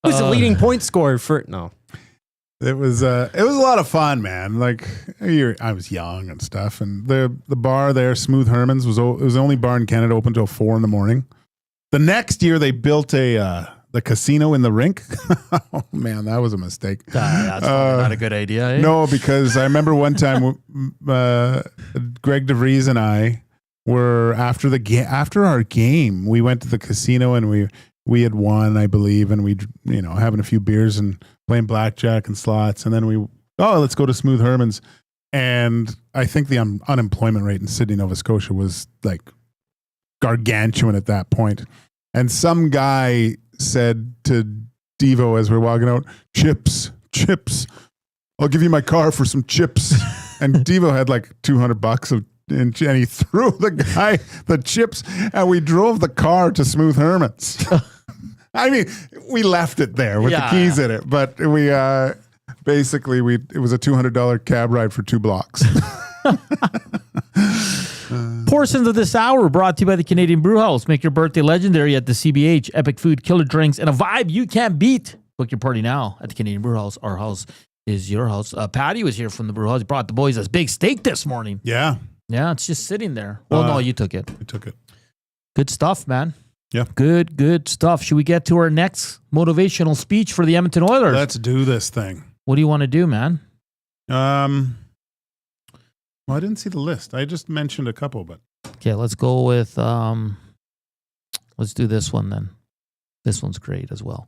Who's the leading point scorer for no? It was a lot of fun, man. Like I was young and stuff, and the bar there, Smooth Herman's, it was the only bar in Canada open till 4 a.m. The next year, they built the casino in the rink. Oh man, that was a mistake. That's probably not a good idea. Eh? No, because I remember one time, Greg DeVries and I were after our game, we went to the casino and we had won, I believe, and we having a few beers and playing blackjack and slots, and then let's go to Smooth Herman's. And I think the unemployment rate in Sydney, Nova Scotia was like gargantuan at that point. And some guy said to Devo as we're walking out, chips. I'll give you my car for some chips. And Devo had like $200 and he threw the guy the chips, and we drove the car to Smooth Herman's. I mean, we left it there with the keys in it, but we basically it was a $200 cab ride for 2 blocks. Portions of this hour brought to you by the Canadian Brew House. Make your birthday legendary at the CBH. Epic food, killer drinks, and a vibe you can't beat. Book your party now at the Canadian Brew House. Our house is your house. Patty was here from the Brew House. Brought the boys a big steak this morning. Yeah. Yeah, it's just sitting there. Well, no, you took it. I took it. Good stuff, man. Yeah. Good stuff. Should we get to our next motivational speech for the Edmonton Oilers? Let's do this thing. What do you want to do, man? Well, I didn't see the list. I just mentioned a couple, but okay, let's go with let's do this one then. This one's great as well.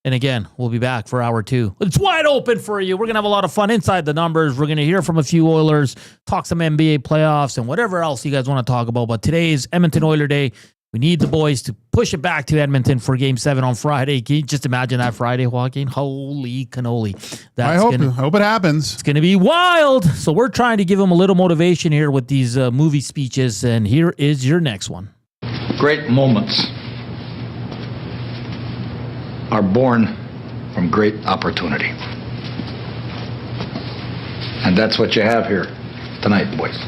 And again, we'll be back for hour 2. It's wide open for you. We're going to have a lot of fun inside the numbers. We're going to hear from a few Oilers, talk some NBA playoffs, and whatever else you guys want to talk about. But today is Edmonton Oiler Day. We need the boys to push it back to Edmonton for Game 7 on Friday. Can you just imagine that Friday, Joaquin? Holy cannoli. I hope it happens. It's going to be wild. So we're trying to give them a little motivation here with these movie speeches. And here is your next one. Great moments are born from great opportunity. And that's what you have here tonight, boys.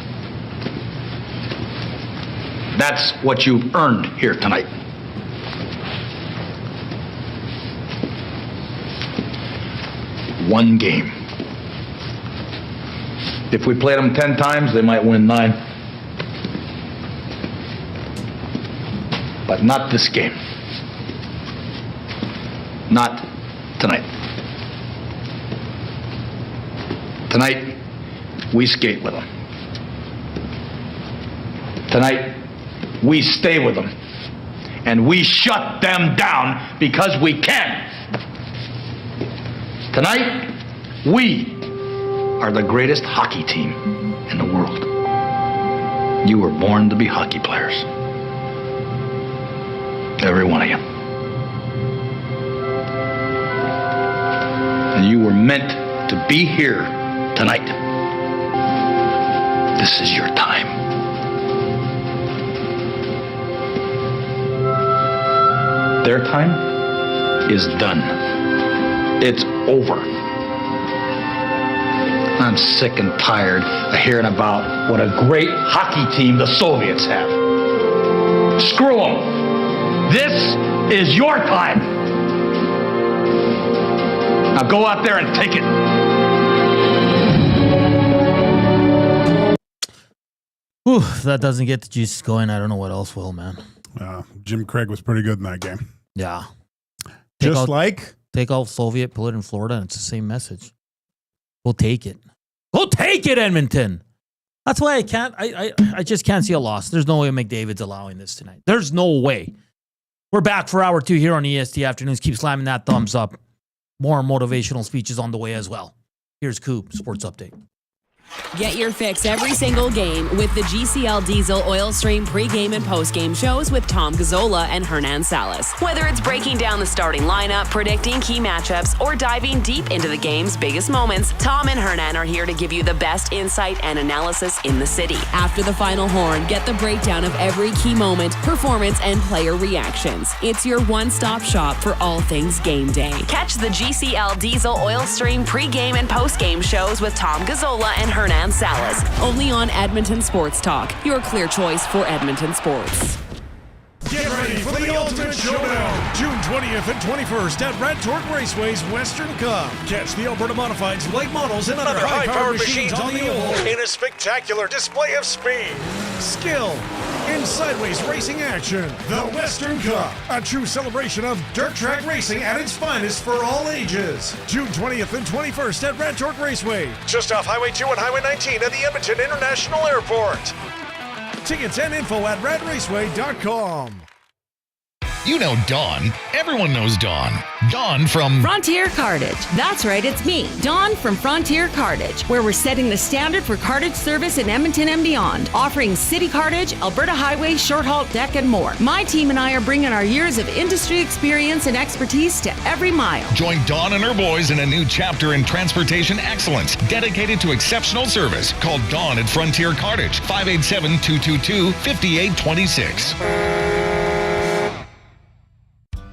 That's what you've earned here tonight. One game. If we played them 10 times, they might win 9. But not this game. Not tonight. Tonight, we skate with them. Tonight, we stay with them. And we shut them down because we can. Tonight, we are the greatest hockey team in the world. You were born to be hockey players. Every one of you. And you were meant to be here tonight. This is your time. Their time is done. It's over. I'm sick and tired of hearing about what a great hockey team the Soviets have. Screw them. This is your time. Now go out there and take it. Whew, if that doesn't get the juices going, I don't know what else will, man. Jim Craig was pretty good in that game. Yeah. Take out Soviet, put it in Florida, and it's the same message. We'll take it. We'll take it, Edmonton. That's why I just can't see a loss. There's no way McDavid's allowing this tonight. There's no way. We're back for hour 2 here on EST Afternoons. Keep slamming that thumbs up. More motivational speeches on the way as well. Here's Koob, Sports Update. Get your fix every single game with the GCL Diesel Oil Stream pregame and postgame shows with Tom Gazzola and Hernan Salas. Whether it's breaking down the starting lineup, predicting key matchups, or diving deep into the game's biggest moments, Tom and Hernan are here to give you the best insight and analysis in the city. After the final horn, get the breakdown of every key moment, performance, and player reactions. It's your one-stop shop for all things game day. Catch the GCL Diesel Oil Stream pregame and postgame shows with Tom Gazzola and Hernan Salas, only on Edmonton Sports Talk, your clear choice for Edmonton sports. Get ready for the ultimate showdown, June 20th and 21st at Red Torque Raceway's Western Cup. Catch the Alberta Modifieds light models and other high-powered machines on the oval in a spectacular display of speed, skill, and sideways racing action. The Western Cup, a true celebration of dirt track racing at its finest for all ages. June 20th and 21st at Red Torque Raceway, just off Highway 2 and Highway 19 at the Edmonton International Airport. Tickets and info at radraceway.com. You know Dawn. Everyone knows Dawn. Dawn from Frontier Cartage. That's right, it's me, Dawn from Frontier Cartage, where we're setting the standard for cartage service in Edmonton and beyond, offering city cartage, Alberta highway, short haul deck, and more. My team and I are bringing our years of industry experience and expertise to every mile. Join Dawn and her boys in a new chapter in transportation excellence, dedicated to exceptional service. Call Dawn at Frontier Cartage, 587-222-5826.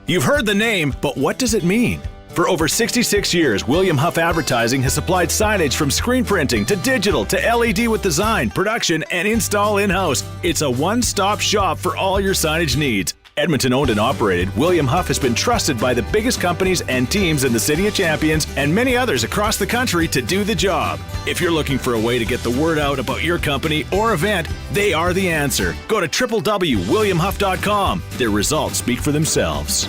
You've heard the name, but what does it mean? For over 66 years, William Huff Advertising has supplied signage from screen printing to digital to LED with design, production, and install in-house. It's a one-stop shop for all your signage needs. Edmonton owned and operated, William Huff has been trusted by the biggest companies and teams in the City of Champions and many others across the country to do the job. If you're looking for a way to get the word out about your company or event, they are the answer. Go to www.williamhuff.com. Their results speak for themselves.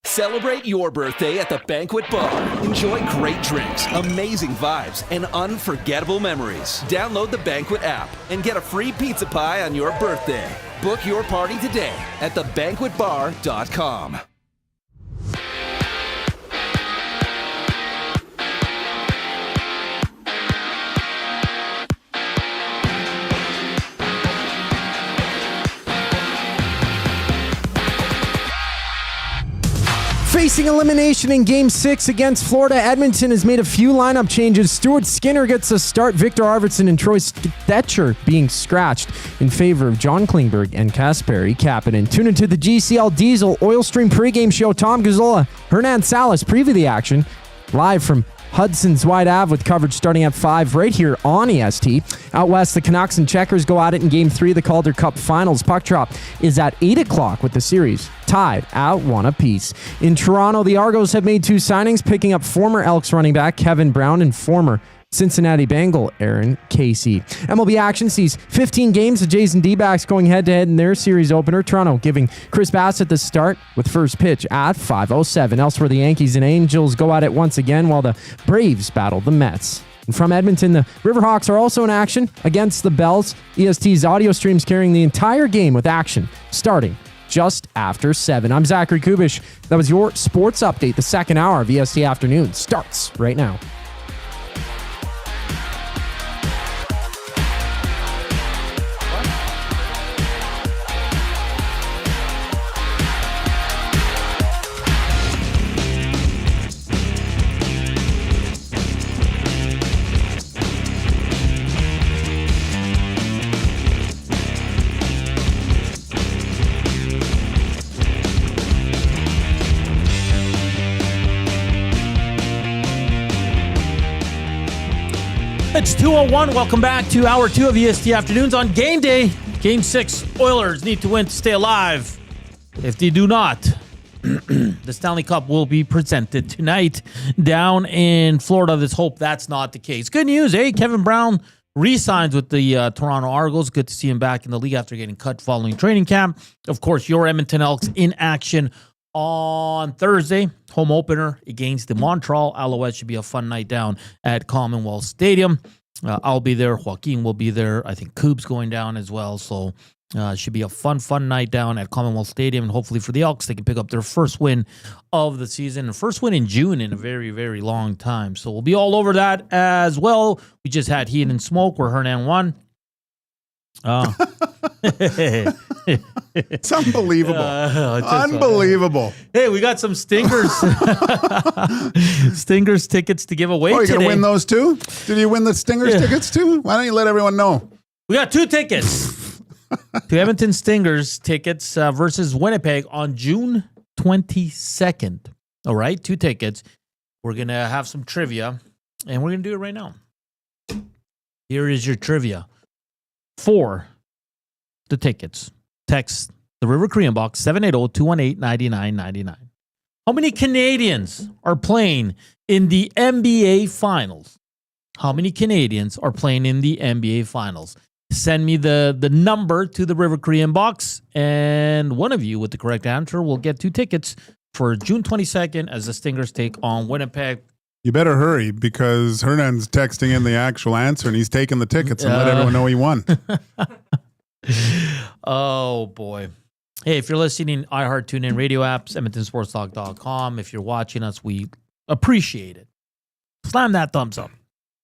Celebrate your birthday at the Banquet Bar. Enjoy great drinks, amazing vibes, and unforgettable memories. Download the Banquet app and get a free pizza pie on your birthday. Book your party today at thebanquetbar.com. Facing elimination in Game 6 against Florida, Edmonton has made a few lineup changes. Stuart Skinner gets a start, Victor Arvidsson and Troy Stetcher being scratched in favor of John Klingberg and Kasperi Kapanen. Tune into the GCL Diesel Oil Stream pregame show. Tom Gazzola, Hernan Salas preview the action live from Hudson's Wide Ave with coverage starting at 5 right here on EST. Out west, the Canucks and Checkers go at it in Game 3 of the Calder Cup Finals. Puck drop is at 8 o'clock with the series tied at 1 apiece. In Toronto, the Argos have made 2 signings, picking up former Elks running back Kevin Brown and former Cincinnati Bengal Aaron Casey. MLB action sees 15 games. The Jays and D-backs going head-to-head in their series opener. Toronto giving Chris Bassett the start with first pitch at 5:07. Elsewhere, the Yankees and Angels go at it once again while the Braves battle the Mets. And from Edmonton, the Riverhawks are also in action against the Bells. EST's audio streams carrying the entire game with action starting just after 7. I'm Zachary Koob. That was your sports update. The second hour of EST Afternoon starts right now. It's 2:01. Welcome back to Hour 2 of EST Afternoons on game day. Game 6. Oilers need to win to stay alive. If they do not, the Stanley Cup will be presented tonight down in Florida. Let's hope that's not the case. Good news, eh? Kevin Brown re-signs with the Toronto Argos. Good to see him back in the league after getting cut following training camp. Of course, your Edmonton Elks in action on Thursday, home opener against the Montreal Alouettes. Should be a fun night down at Commonwealth Stadium. I'll be there. Joaquin will be there. I think Koob's going down as well. So should be a fun night down at Commonwealth Stadium. And hopefully for the Elks, they can pick up their first win of the season. And first win in June in a very, very long time. So we'll be all over that as well. We just had Heat and Smoke where Hernan won. It's unbelievable. Unbelievable. Hey, we got some Stingers. Stingers tickets to give away today. Oh, you're going to win those too? Did you win the Stingers tickets too? Why don't you let everyone know? We got 2 tickets. 2 Edmonton Stingers tickets versus Winnipeg on June 22nd. All right, 2 tickets. We're going to have some trivia, and we're going to do it right now. Here is your trivia. For the tickets, text the River Korean Box 780-218-9999. How many Canadians are playing in the NBA Finals? How many Canadians are playing in the NBA Finals? Send me the number to the River Korean Box, and one of you with the correct answer will get 2 tickets for June 22nd as the Stingers take on Winnipeg. You better hurry because Hernan's texting in the actual answer and he's taking the tickets and let everyone know he won. Oh, boy. Hey, if you're listening, iHeart, TuneIn, radio apps, EdmontonSportsTalk.com. If you're watching us, we appreciate it. Slam that thumbs up.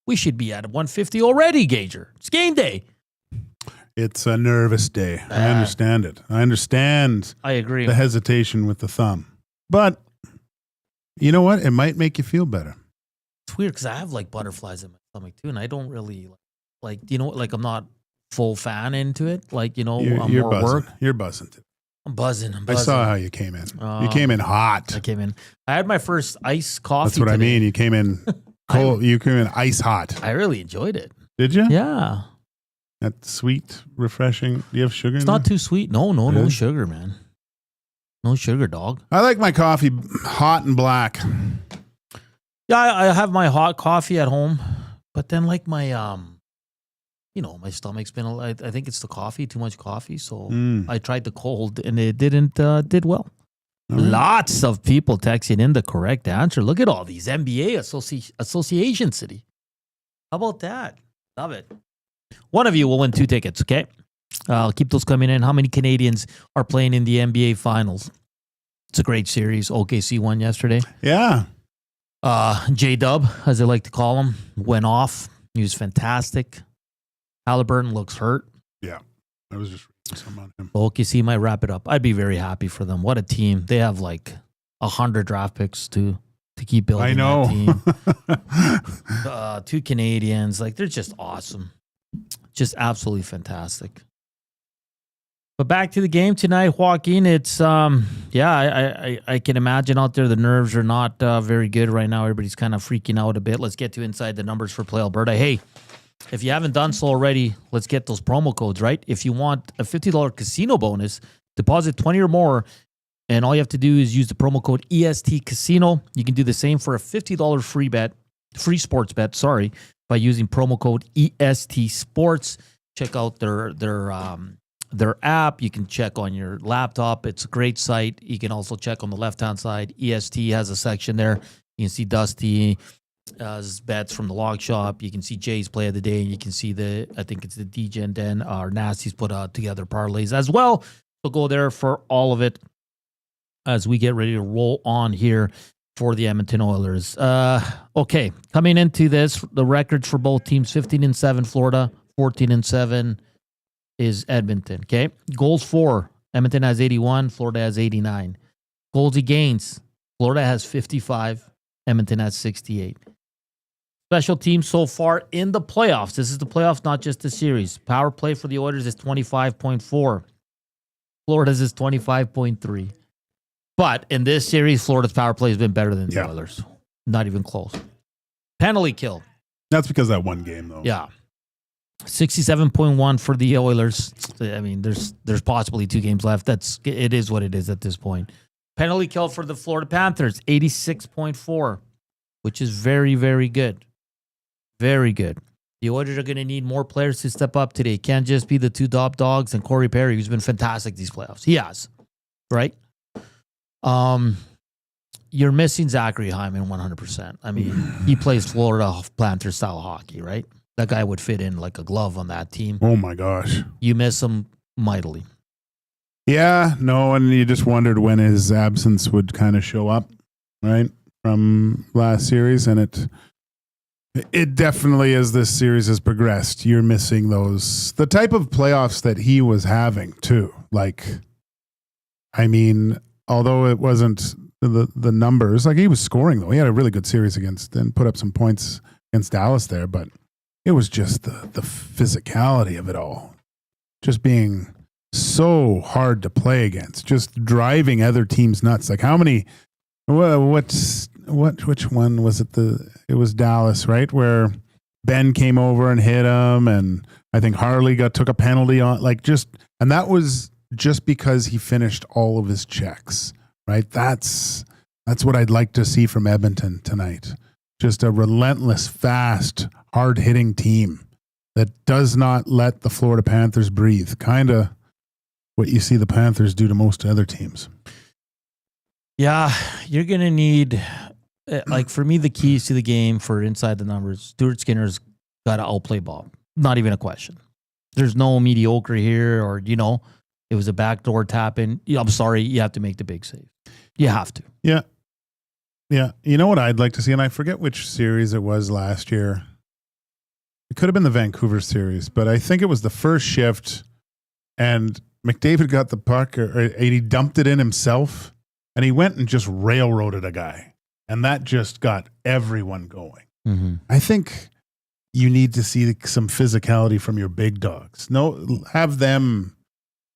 We should be at 150 already, Gager. It's game day. It's a nervous day. I understand it. I understand. I agree. The hesitation with the thumb. But you know what? It might make you feel better. It's weird because I have like butterflies in my stomach too, and I don't really like I'm not full fan into it. Like, you're more buzzing. Work. You're buzzing. I'm buzzing. I saw how you came in. You came in hot. I came in. I had my first iced coffee. That's what today. I mean. You came in cold. You came in ice hot. I really enjoyed it. Did you? Yeah. That sweet, refreshing. Do you have sugar? It's not too sweet. No sugar, man. No sugar, dog. I like my coffee hot and black. Yeah, I have my hot coffee at home, but then like my my stomach's been. I think it's the coffee, too much coffee. So I tried the cold, and it did well. Lots of people texting in the correct answer. Look at all these NBA Association City. How about that? Love it. One of you will win 2 tickets. Okay, I'll keep those coming in. How many Canadians are playing in the NBA Finals? It's a great series. OKC won yesterday. Yeah. J-Dub, as they like to call him, went off. He was fantastic. Halliburton looks hurt. Yeah. I was just reading some on him. OKC might wrap it up. I'd be very happy for them. What a team. They have like 100 draft picks to keep building. I know. That team. 2 Canadians. Like, they're just awesome. Just absolutely fantastic. But back to the game tonight, Joaquin. It's I can imagine out there the nerves are not very good right now. Everybody's kind of freaking out a bit. Let's get to inside the numbers for Play Alberta. Hey, if you haven't done so already, let's get those promo codes, right? If you want a $50 casino bonus, deposit 20 or more, and all you have to do is use the promo code EST Casino. You can do the same for a $50 free sports bet. by using promo code EST Sports. Check out their app. You can check on your laptop. It's a great site. You can also check on the left-hand side. EST has a section there. You can see Dusty's bets from the log shop. You can see Jay's play of the day, and you can see I think it's the DJ and Den or Nasty's put together parlays as well. So go there for all of it as we get ready to roll on here for the Edmonton Oilers. Okay, coming into this, the records for both teams: 15-7 Florida, 14-7 is Edmonton. Okay, goals for Edmonton has 81, Florida has 89. Goals against, Florida has 55, Edmonton has 68. Special teams so far in the playoffs. This is the playoffs, not just the series. Power play for the Oilers is 25.4. Florida's is 25.3. But in this series, Florida's power play has been better than the Oilers. Not even close. Penalty kill. That's because of that one game, though. Yeah. 67.1 for the Oilers. I mean, there's possibly 2 games left. It is what it is at this point. Penalty kill for the Florida Panthers, 86.4, which is very, very good. Very good. The Oilers are going to need more players to step up today. It can't just be the 2 top dogs and Corey Perry, who's been fantastic these playoffs. He has, right? You're missing Zachary Hyman 100%. I mean, he plays Florida Panthers style hockey, right? That guy would fit in like a glove on that team. Oh my gosh. You miss him mightily. Yeah, no, and you just wondered when his absence would kind of show up, right? From last series, and it definitely, as this series has progressed, you're missing the type of playoffs that he was having too. Like, I mean, although it wasn't the numbers, like he was scoring though. He had a really good series against and put up some points against Dallas there, but it was just the physicality of it all. Just being so hard to play against, just driving other teams nuts. Like how many, which one was it? It was Dallas, right? Where Ben came over and hit him. And I think Harley took a penalty on and that was just because he finished all of his checks, right? That's what I'd like to see from Edmonton tonight. Just a relentless, fast, hard-hitting team that does not let the Florida Panthers breathe. Kind of what you see the Panthers do to most other teams. Yeah, you're going to need, for me, the keys to the game for inside the numbers, Stuart Skinner's got to outplay Bob. Not even a question. There's no mediocre here or, it was a backdoor tap in. I'm sorry, you have to make the big save. You have to. Yeah. Yeah. You know what I'd like to see, and I forget which series it was last year. It could have been the Vancouver series, but I think it was the first shift, and McDavid got the puck, and he dumped it in himself, and he went and just railroaded a guy, and that just got everyone going. Mm-hmm. I think you need to see some physicality from your big dogs. No, have them,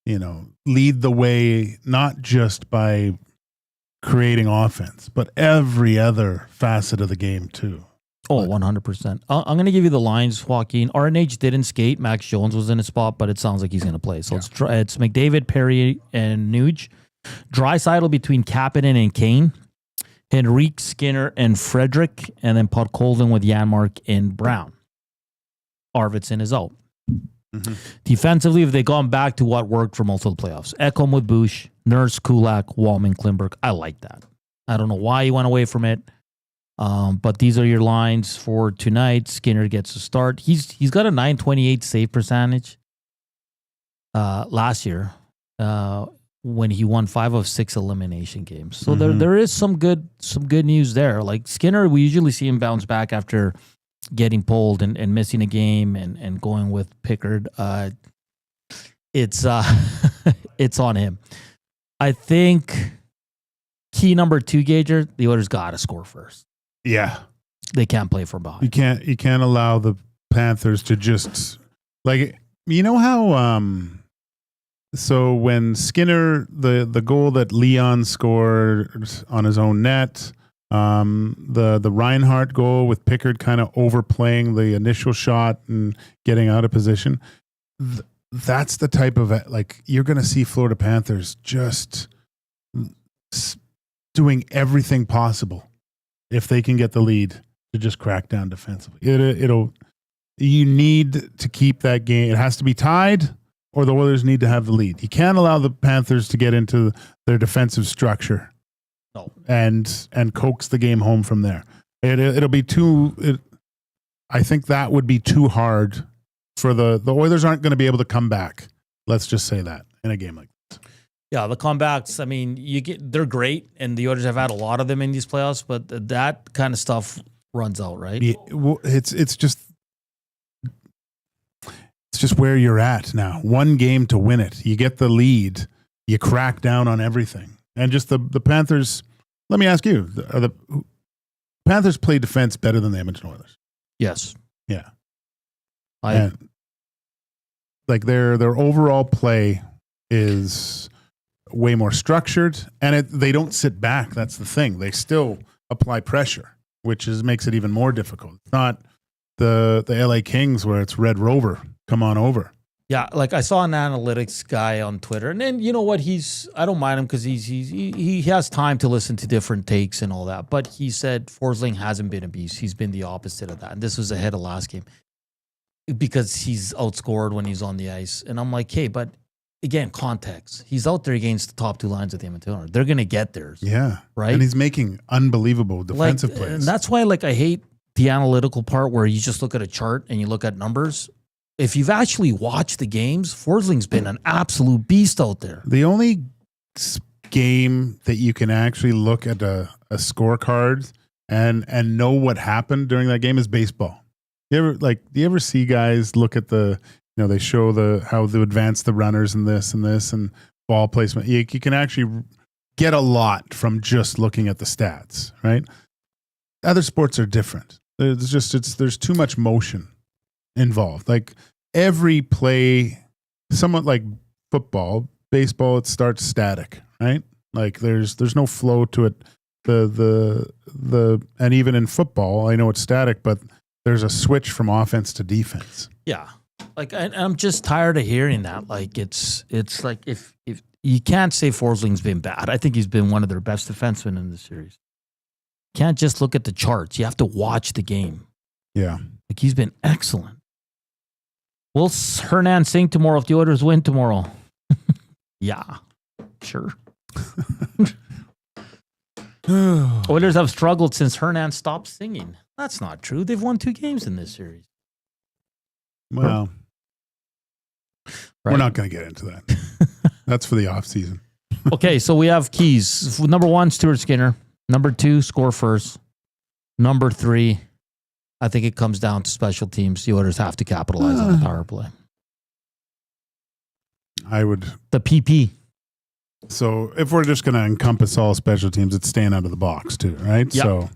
lead the way, not just by creating offense, but every other facet of the game too. Oh, 100%. I'm going to give you the lines, Joaquin. RNH didn't skate. Max Jones was in his spot, but it sounds like he's going to play. So it's McDavid, Perry, and Nuge. Draisaitl between Kapanen and Kane. Henrique, Skinner, and Frederick. And then Podkolzin with Janmark and Brown. Arvidsson is out. Mm-hmm. Defensively, if they've gone back to what worked for most of the playoffs. Ekholm with Bush, Nurse, Kulak, Wallman, Klimberg. I like that. I don't know why he went away from it. But these are your lines for tonight. Skinner gets a start. He's got a .928 save percentage last year when he won 5 of 6 elimination games. So there is some good news there. Like Skinner, we usually see him bounce back after getting pulled and missing a game and going with Pickard. It's it's on him. I think key number 2, Gager, the Oilers got to score first. Yeah. They can't play from behind. You can't allow the Panthers to just how so when Skinner the goal that Leon scored on his own net, the Reinhardt goal with Pickard kind of overplaying the initial shot and getting out of position, that's the type of you're going to see Florida Panthers just doing everything possible if they can get the lead to just crack down defensively. You need to keep that game. It has to be tied, or the Oilers need to have the lead. You can't allow the Panthers to get into their defensive structure. No. And coax the game home from there. It'll be too. I think that would be too hard for the Oilers. Aren't going to be able to come back. Let's just say that in a game like this. Yeah, the comebacks. I mean, they're great, and the Oilers have had a lot of them in these playoffs. But that kind of stuff runs out, right? Yeah, it's just where you're at now. One game to win it. You get the lead. You crack down on everything. And just the Panthers, let me ask you, are the Panthers play defense better than the Edmonton Oilers? Yes. Yeah. Like their overall play is way more structured, and they don't sit back. That's the thing. They still apply pressure, which makes it even more difficult. It's not the LA Kings where it's Red Rover, come on over. Yeah, like I saw an analytics guy on Twitter, and then you know what? I don't mind him because he has time to listen to different takes and all that. But he said Forsling hasn't been a beast; he's been the opposite of that. And this was ahead of last game because he's outscored when he's on the ice. And I'm like, hey, but again, context. He's out there against the top two lines of the Edmonton Oilers. They're going to get theirs. Yeah, right. And he's making unbelievable defensive plays. And that's why, I hate the analytical part where you just look at a chart and you look at numbers. If you've actually watched the games, Forsling's been an absolute beast out there. The only game that you can actually look at a scorecard and know what happened during that game is baseball. Do you ever see guys look at they show how they advance the runners and this and ball placement. You can actually get a lot from just looking at the stats, right? Other sports are different. There's too much motion involved. Like every play, somewhat like football, baseball, it starts static, right? Like there's no flow to it. And even in football, I know it's static, but there's a switch from offense to defense. Yeah. I'm just tired of hearing that. Like it's like if you can't say Forsling's been bad. I think he's been one of their best defensemen in the series. Can't just look at the charts. You have to watch the game. Yeah. Like he's been excellent. Will Hernan sing tomorrow if the Oilers win tomorrow? Yeah, sure. Oilers have struggled since Hernan stopped singing. That's not true. They've won 2 games in this series. Well, we're not going to get into that. That's for the off season. Okay, so we have keys. Number 1, Stuart Skinner. Number 2, score first. Number 3, I think it comes down to special teams. The Oilers have to capitalize on the power play. The PP. So if we're just going to encompass all special teams, it's staying out of the box too, right? Yep. So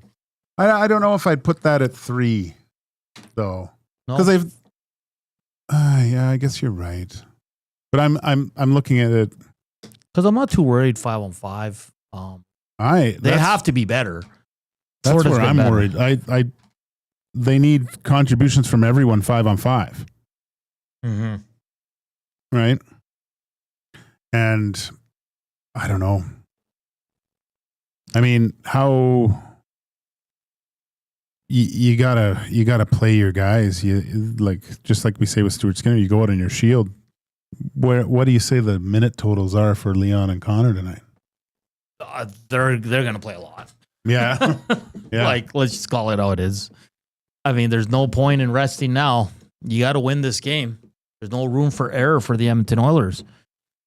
I don't know if I'd put that at 3, though, because they've. Yeah, I guess you're right, but I'm looking at it because I'm not too worried 5-on-5. They have to be better. That's Florida's where I'm better. worried. They need contributions from everyone 5-on-5. Mm-hmm. Right. And I don't know. I mean, how you gotta play your guys. Just like we say with Stuart Skinner, you go out on your shield. What do you say the minute totals are for Leon and Connor tonight? They're gonna play a lot. Yeah. Yeah. Let's just call it how it is. I mean, there's no point in resting now. You got to win this game. There's no room for error for the Edmonton Oilers.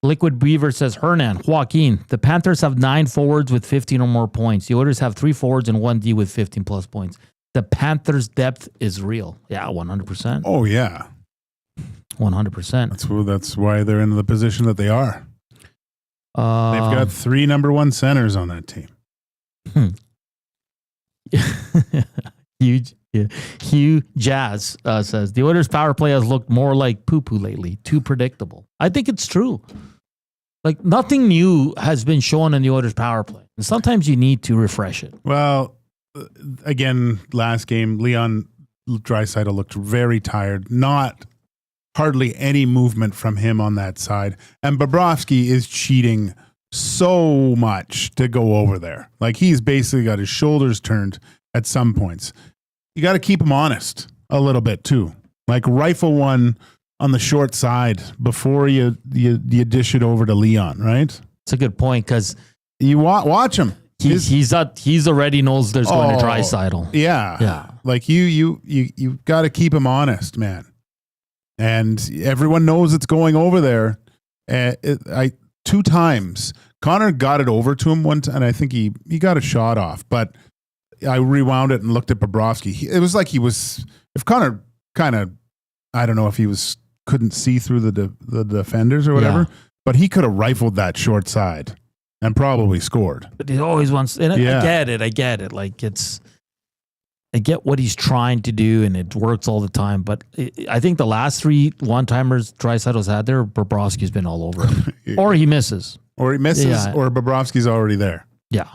Liquid Beaver says, Hernan, Joaquin, the Panthers have 9 forwards with 15 or more points. The Oilers have 3 forwards and 1 D with 15 plus points. The Panthers' depth is real. Yeah, 100%. Oh, yeah. 100%. That's why they're in the position that they are. They've got 3 number 1 centers on that team. Huge. Yeah. Hugh Jazz says, the Oilers' power play has looked more like poo-poo lately. Too predictable. I think it's true. Like, nothing new has been shown in the Oilers' power play. And sometimes you need to refresh it. Well, again, last game, Leon Draisaitl looked very tired. Not hardly any movement from him on that side. And Bobrovsky is cheating so much to go over there. Like, he's basically got his shoulders turned at some points. You got to keep him honest a little bit too. Like rifle one on the short side before you dish it over to Leon, right? It's a good point because you watch him. He's already knows there's going to Draisaitl. Yeah. Like you got to keep him honest, man. And everyone knows it's going over there. 2 times Connor got it over to him one time, and I think he got a shot off. But I rewound it and looked at Bobrovsky. It was like if Connor kind of, I don't know if he couldn't see through the defenders or whatever, but he could have rifled that short side and probably scored. But he always wants, and I get it. Like I get what he's trying to do, and it works all the time. But I think the last 3 one-timers Draisaitl's had there, Bobrovsky's been all over him. Or he misses. Or Bobrovsky's already there. Yeah.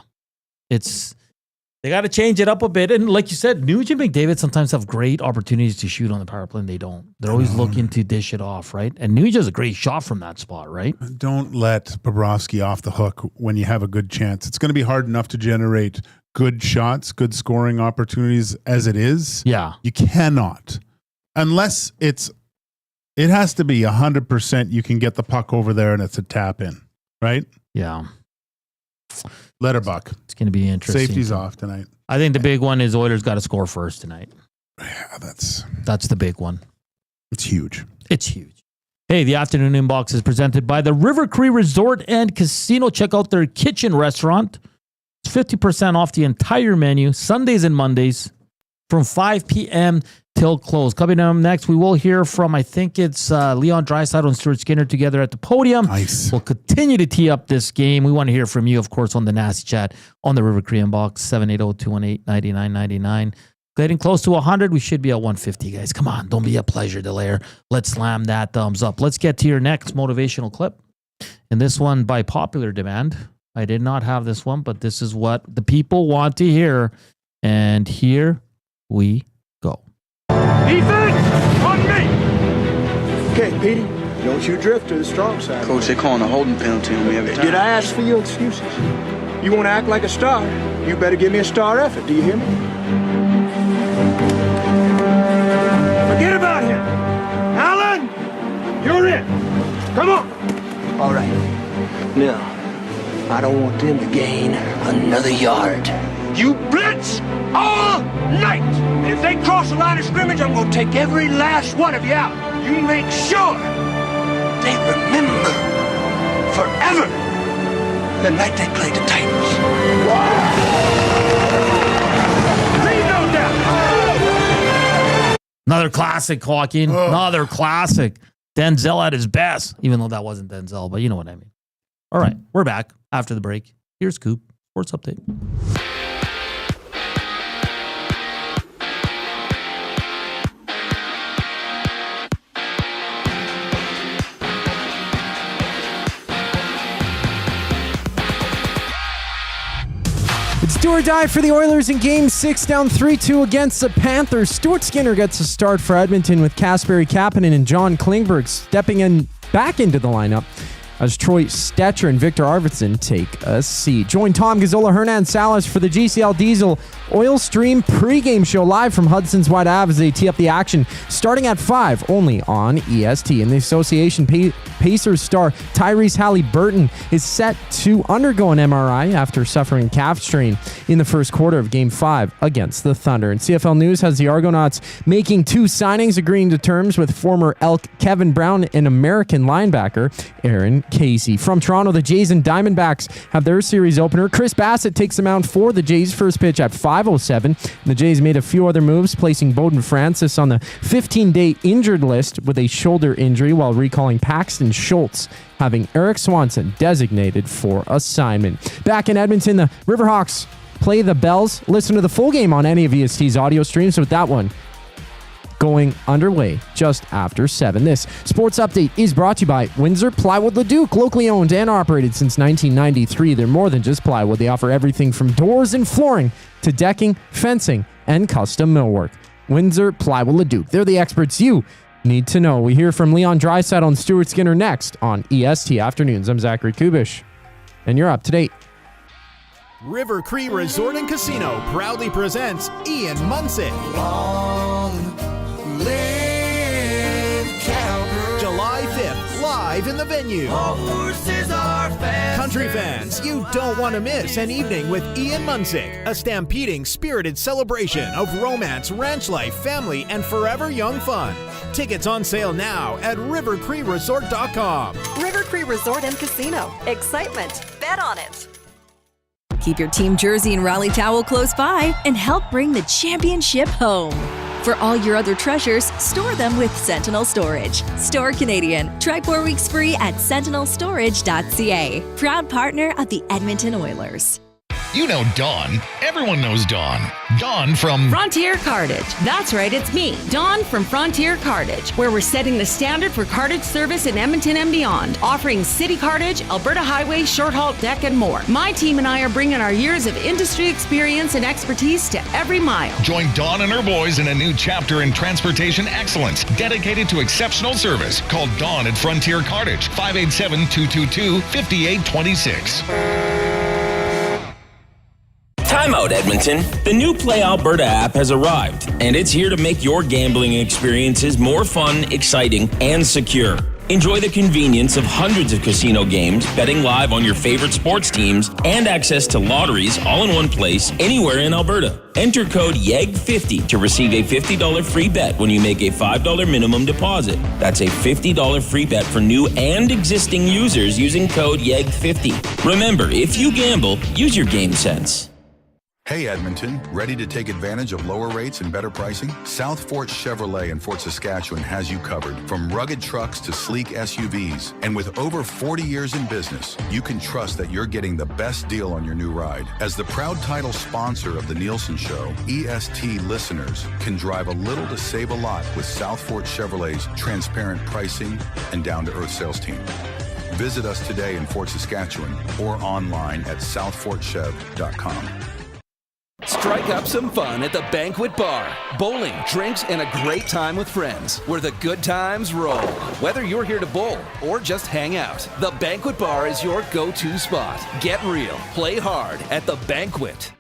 They got to change it up a bit. And like you said, Nugent and McDavid sometimes have great opportunities to shoot on the power play, and they don't. They're always looking to dish it off, right? And Nugent has a great shot from that spot, right? Don't let Bobrovsky off the hook when you have a good chance. It's going to be hard enough to generate good shots, good scoring opportunities as it is. Yeah. You cannot. Unless it has to be 100% you can get the puck over there and it's a tap in, right? Yeah. Letterbuck. It's going to be interesting. Safety's off tonight. I think the big one is Oilers got to score first tonight. Yeah, that's the big one. It's huge. It's huge. Hey, the afternoon inbox is presented by the River Cree Resort and Casino. Check out their kitchen restaurant. It's 50% off the entire menu, Sundays and Mondays, from 5 p.m. till close. Coming up next, we will hear from, I think it's Leon Draisaitl and Stuart Skinner together at the podium. Nice. We'll continue to tee up this game. We want to hear from you, of course, on the Nasty Chat on the River Cree inbox, 780-218-9999. Getting close to 100. We should be at 150, guys. Come on. Don't be a pleasure delayer. Let's slam that thumbs up. Let's get to your next motivational clip. And this one by popular demand. I did not have this one, but this is what the people want to hear. And here we go. Defense on me! Okay, Petey, don't you drift to the strong side. Coach, they're calling a holding penalty on me every time. Did I ask for your excuses? You want to act like a star? You better give me a star effort, do you hear me? Forget about him. Alan, you're in. Come on. All right. Now, I don't want them to gain another yard. You blitz all night. And if they cross the line of scrimmage, I'm going to take every last one of you out. You make sure they remember forever the night they played the Titans. Leave no doubt. Another classic, Joaquin. Another classic. Denzel at his best, even though that wasn't Denzel, but you know what I mean. All right, we're back after the break. Here's Coop, Sports Update. It's do or die for the Oilers in Game 6, down 3-2 against the Panthers. Stuart Skinner gets a start for Edmonton with Kasperi Kapanen and John Klingberg stepping back into the lineup as Troy Stetcher and Victor Arvidsson take a seat. Join Tom Gazzola, Hernan Salas for the GCL Diesel Oil Stream pregame show live from Hudson's Wide Ave as they tee up the action starting at 5 only on EST. And the Association Pacers star Tyrese Halliburton is set to undergo an MRI after suffering calf strain in the first quarter of Game 5 against the Thunder. And CFL News has the Argonauts making 2 signings, agreeing to terms with former Elk Kevin Brown and American linebacker Aaron Casey. From Toronto, the Jays and Diamondbacks have their series opener. Chris Bassett takes the mound for the Jays. First pitch at 5:07. The Jays made a few other moves, placing Bowden Francis on the 15-day injured list with a shoulder injury while recalling Paxton Schultz, having Eric Swanson designated for assignment. Back in Edmonton, the Riverhawks play the Bells. Listen to the full game on any of EST's audio streams with that one going underway just after 7. This sports update is brought to you by Windsor Plywood Leduc, locally owned and operated since 1993. They're more than just plywood. They offer everything from doors and flooring to decking, fencing, and custom millwork. Windsor Plywood Leduc. They're the experts you need to know. We hear from Leon Draisaitl and Stuart Skinner next on EST Afternoons. I'm Zachary Koob, and you're up to date. River Cree Resort and Casino proudly presents Ian Munsick. Long live live in the venue. All horses are fast. Country fans, you don't want to miss an evening with Ian Munsick, a stampeding, spirited celebration of romance, ranch life, family, and forever young fun. Tickets on sale now at rivercreeresort.com. River Cree Resort and Casino. Excitement. Bet on it. Keep your team jersey and rally towel close by and help bring the championship home. For all your other treasures, store them with Sentinel Storage. Store Canadian. Try 4 weeks free at sentinelstorage.ca. Proud partner of the Edmonton Oilers. You know Dawn. Everyone knows Dawn. Dawn from Frontier Cartage. That's right, it's me, Dawn from Frontier Cartage, where we're setting the standard for cartage service in Edmonton and beyond, offering city cartage, Alberta highway, short haul deck, and more. My team and I are bringing our years of industry experience and expertise to every mile. Join Dawn and her boys in a new chapter in transportation excellence, dedicated to exceptional service. Call Dawn at Frontier Cartage, 587-222-5826. Time out, Edmonton. The new Play Alberta app has arrived, and it's here to make your gambling experiences more fun, exciting, and secure. Enjoy the convenience of hundreds of casino games, betting live on your favorite sports teams, and access to lotteries all in one place, anywhere in Alberta. Enter code YEG50 to receive a $50 free bet when you make a $5 minimum deposit. That's a $50 free bet for new and existing users using code YEG50. Remember, if you gamble, use your game sense. Hey Edmonton, ready to take advantage of lower rates and better pricing? South Fort Chevrolet in Fort Saskatchewan has you covered. From rugged trucks to sleek SUVs. And with over 40 years in business, you can trust that you're getting the best deal on your new ride. As the proud title sponsor of the Nielsen Show, EST listeners can drive a little to save a lot with South Fort Chevrolet's transparent pricing and down-to-earth sales team. Visit us today in Fort Saskatchewan or online at southfortchev.com. Strike up some fun at the Banquet Bar. Bowling, drinks, and a great time with friends where the good times roll. Whether you're here to bowl or just hang out, the Banquet Bar is your go-to spot. Get real, play hard at the Banquet.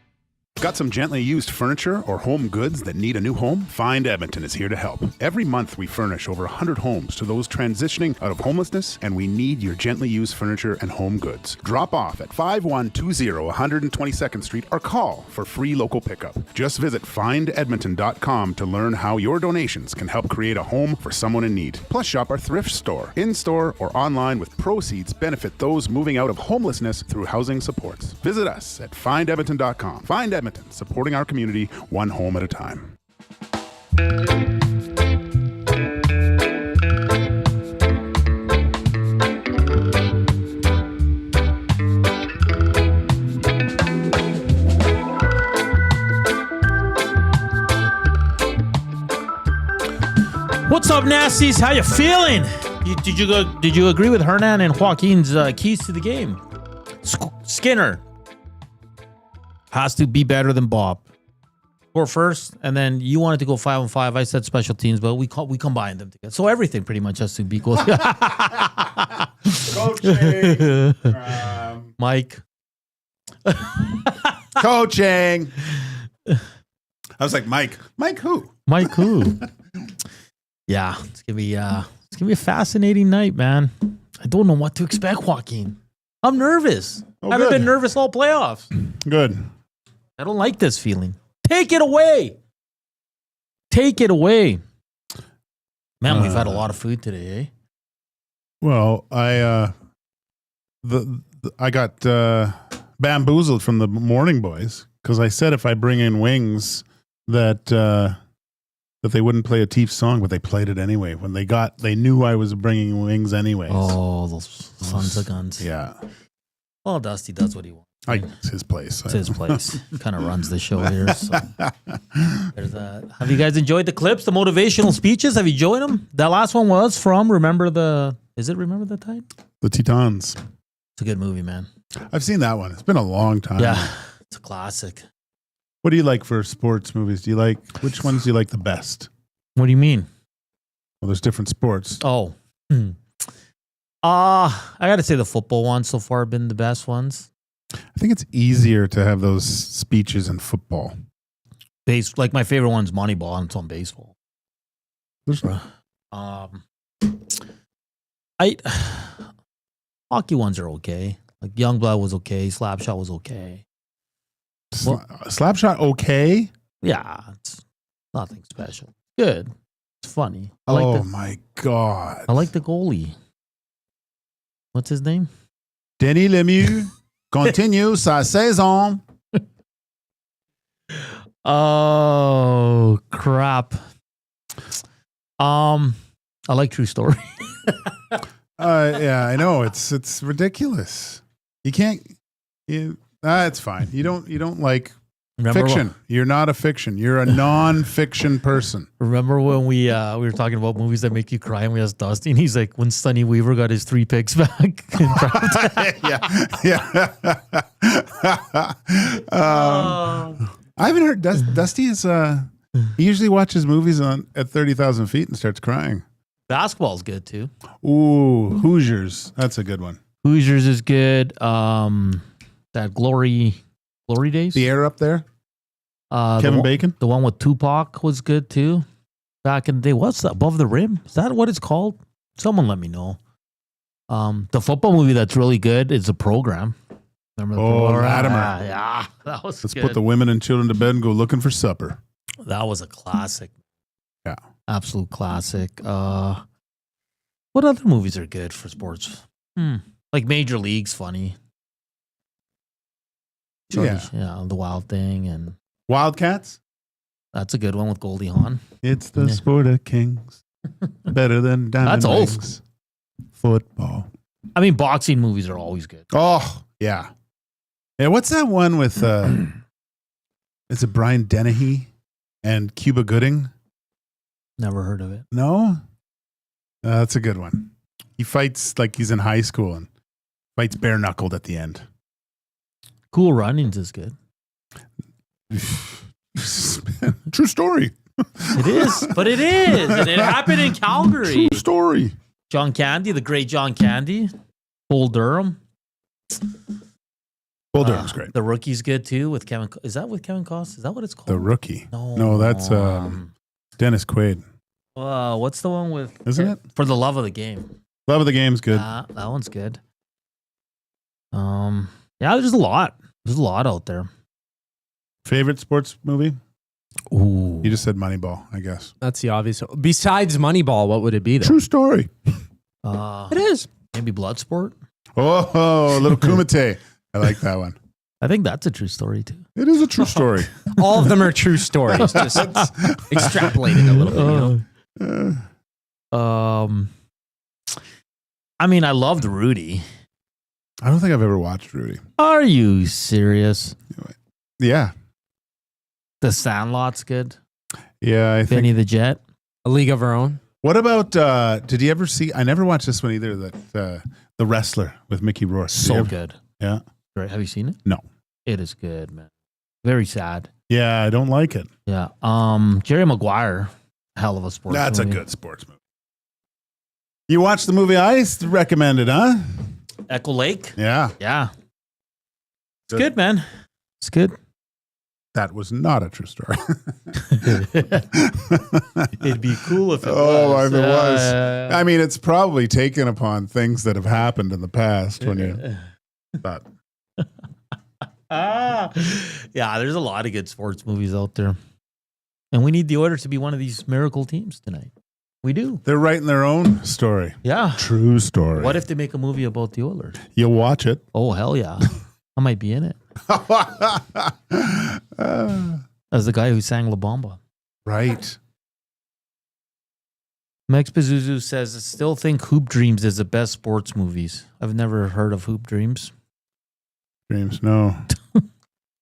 Got some gently used furniture or home goods that need a new home? Find Edmonton is here to help. Every month we furnish over 100 homes to those transitioning out of homelessness, and we need your gently used furniture and home goods. Drop off at 5120 122nd Street or call for free local pickup. Just visit findedmonton.com to learn how your donations can help create a home for someone in need. Plus shop our thrift store, in-store or online, with proceeds benefit those moving out of homelessness through housing supports. Visit us at findedmonton.com. Find Edmonton, supporting our community one home at a time. What's up, Nasties? How you feeling? Did you agree with Hernan and Joaquin's keys to the game? Skinner has to be better than Bob. Or first, and then you wanted to go 5-on-5. I said special teams, but we combined them together. So everything pretty much has to be equal. Coaching. Mike. Coaching. I was like, Mike. Mike who? Mike who? Yeah, it's gonna be a fascinating night, man. I don't know what to expect, Joaquin. I'm nervous. I haven't been nervous all playoffs. Good. I don't like this feeling. Take it away. Take it away. Man, we've had a lot of food today, eh? Well, I got bamboozled from the morning boys because I said if I bring in wings that they wouldn't play a Teef song, but they played it anyway. When they knew I was bringing wings anyways. Oh, those sons of guns. Yeah. Well, Dusty does what he wants. It's his place. It's his place. Kind of runs the show here. So. There's that. Have you guys enjoyed the clips, the motivational speeches? Have you enjoyed them? That last one was from Remember the Tide? The Titans. It's a good movie, man. I've seen that one. It's been a long time. Yeah, it's a classic. What do you like for sports movies? Which ones do you like the best? What do you mean? Well, there's different sports. Oh. I got to say the football ones so far have been the best ones. I think it's easier to have those speeches in football. Like my favorite one's Moneyball, and it's on baseball. There's Hockey ones are okay. Like Youngblood was okay. Slapshot was okay. Slapshot okay? Yeah, it's nothing special. Good. It's funny. My God. I like the goalie. What's his name? Denis Lemieux continue sa saison. Oh, crap. I like True Story. Yeah, I know. It's ridiculous. You can't. It's fine. You don't like fiction. You're not a fiction. You're a non-fiction person. Remember when we were talking about movies that make you cry and we asked Dusty and he's like, when Sonny Weaver got his 3 picks back. Yeah. I haven't heard Dusty is he usually watches movies at 30,000 feet and starts crying. Basketball's good too. Ooh, Hoosiers. That's a good one. Hoosiers is good. That Glory Days. The Air up there. Kevin Bacon. The one with Tupac was good too. Back in the day. What's that? Above the Rim? Is that what it's called? Someone let me know. The football movie that's really good is The Program. Remember The Program? Latimer. Yeah, that was Let's good. put the women and children to bed and go looking for supper. That was a classic. Yeah. Absolute classic. What other movies are good for sports? Like Major League's funny. Yeah. The Wild Thing and Wildcats. That's a good one with Goldie Hawn. It's the sport of kings. Better than diamond That's old rings. Football. I mean, boxing movies are always good. Oh, yeah. Yeah, what's that one with is it Brian Dennehy and Cuba Gooding? Never heard of it. No? That's a good one. He fights like he's in high school and fights bare knuckled at the end. Cool Runnings is good. True story. It is, but it is. And it happened in Calgary. True story. John Candy, the great John Candy. Bull Durham. Bull Durham's great. The Rookie's good too with Kevin. Is that with Kevin Costner? Is that what it's called? The Rookie. No, that's Dennis Quaid. What's the one with? Isn't it? For the Love of the Game. Love of the Game's good. That one's good. Yeah, there's a lot. There's a lot out there. Favorite sports movie? Ooh. You just said Moneyball, I guess. That's the obvious. Besides Moneyball, what would it be though? True story. It is. Maybe Bloodsport. Oh, little Kumite. I like that one. I think that's a true story too. It is a true story. All of them are true stories. Just extrapolated a little bit. You know? I mean, I loved Rudy. I don't think I've ever watched Rudy. Are you serious? Yeah. The Sandlot's good. Yeah, I Benny think. the Jet. A League of Our Own. What about, did you ever see, I never watched this one either, that The Wrestler with Mickey Rourke. So good. Yeah. Right. Have you seen it? No. It is good, man. Very sad. Yeah, I don't like it. Yeah. Jerry Maguire. Hell of a sports That's movie. a good sports movie. You watched the movie I recommended, huh? Echo Lake. Yeah. Yeah. It's good, man. It's good. That was not a true story. It'd be cool if it was. Oh, if it was. I mean, it's probably taken upon things that have happened in the past when you thought. Yeah, there's a lot of good sports movies out there. And we need the Oilers to be one of these miracle teams tonight. We do. They're writing their own story. Yeah. True story. What if they make a movie about the Oilers? You'll watch it. Oh, hell yeah. I might be in it. As the guy who sang La Bamba. Right. Max Pazuzu says, I still think Hoop Dreams is the best sports movies. I've never heard of Hoop Dreams. Dreams, no.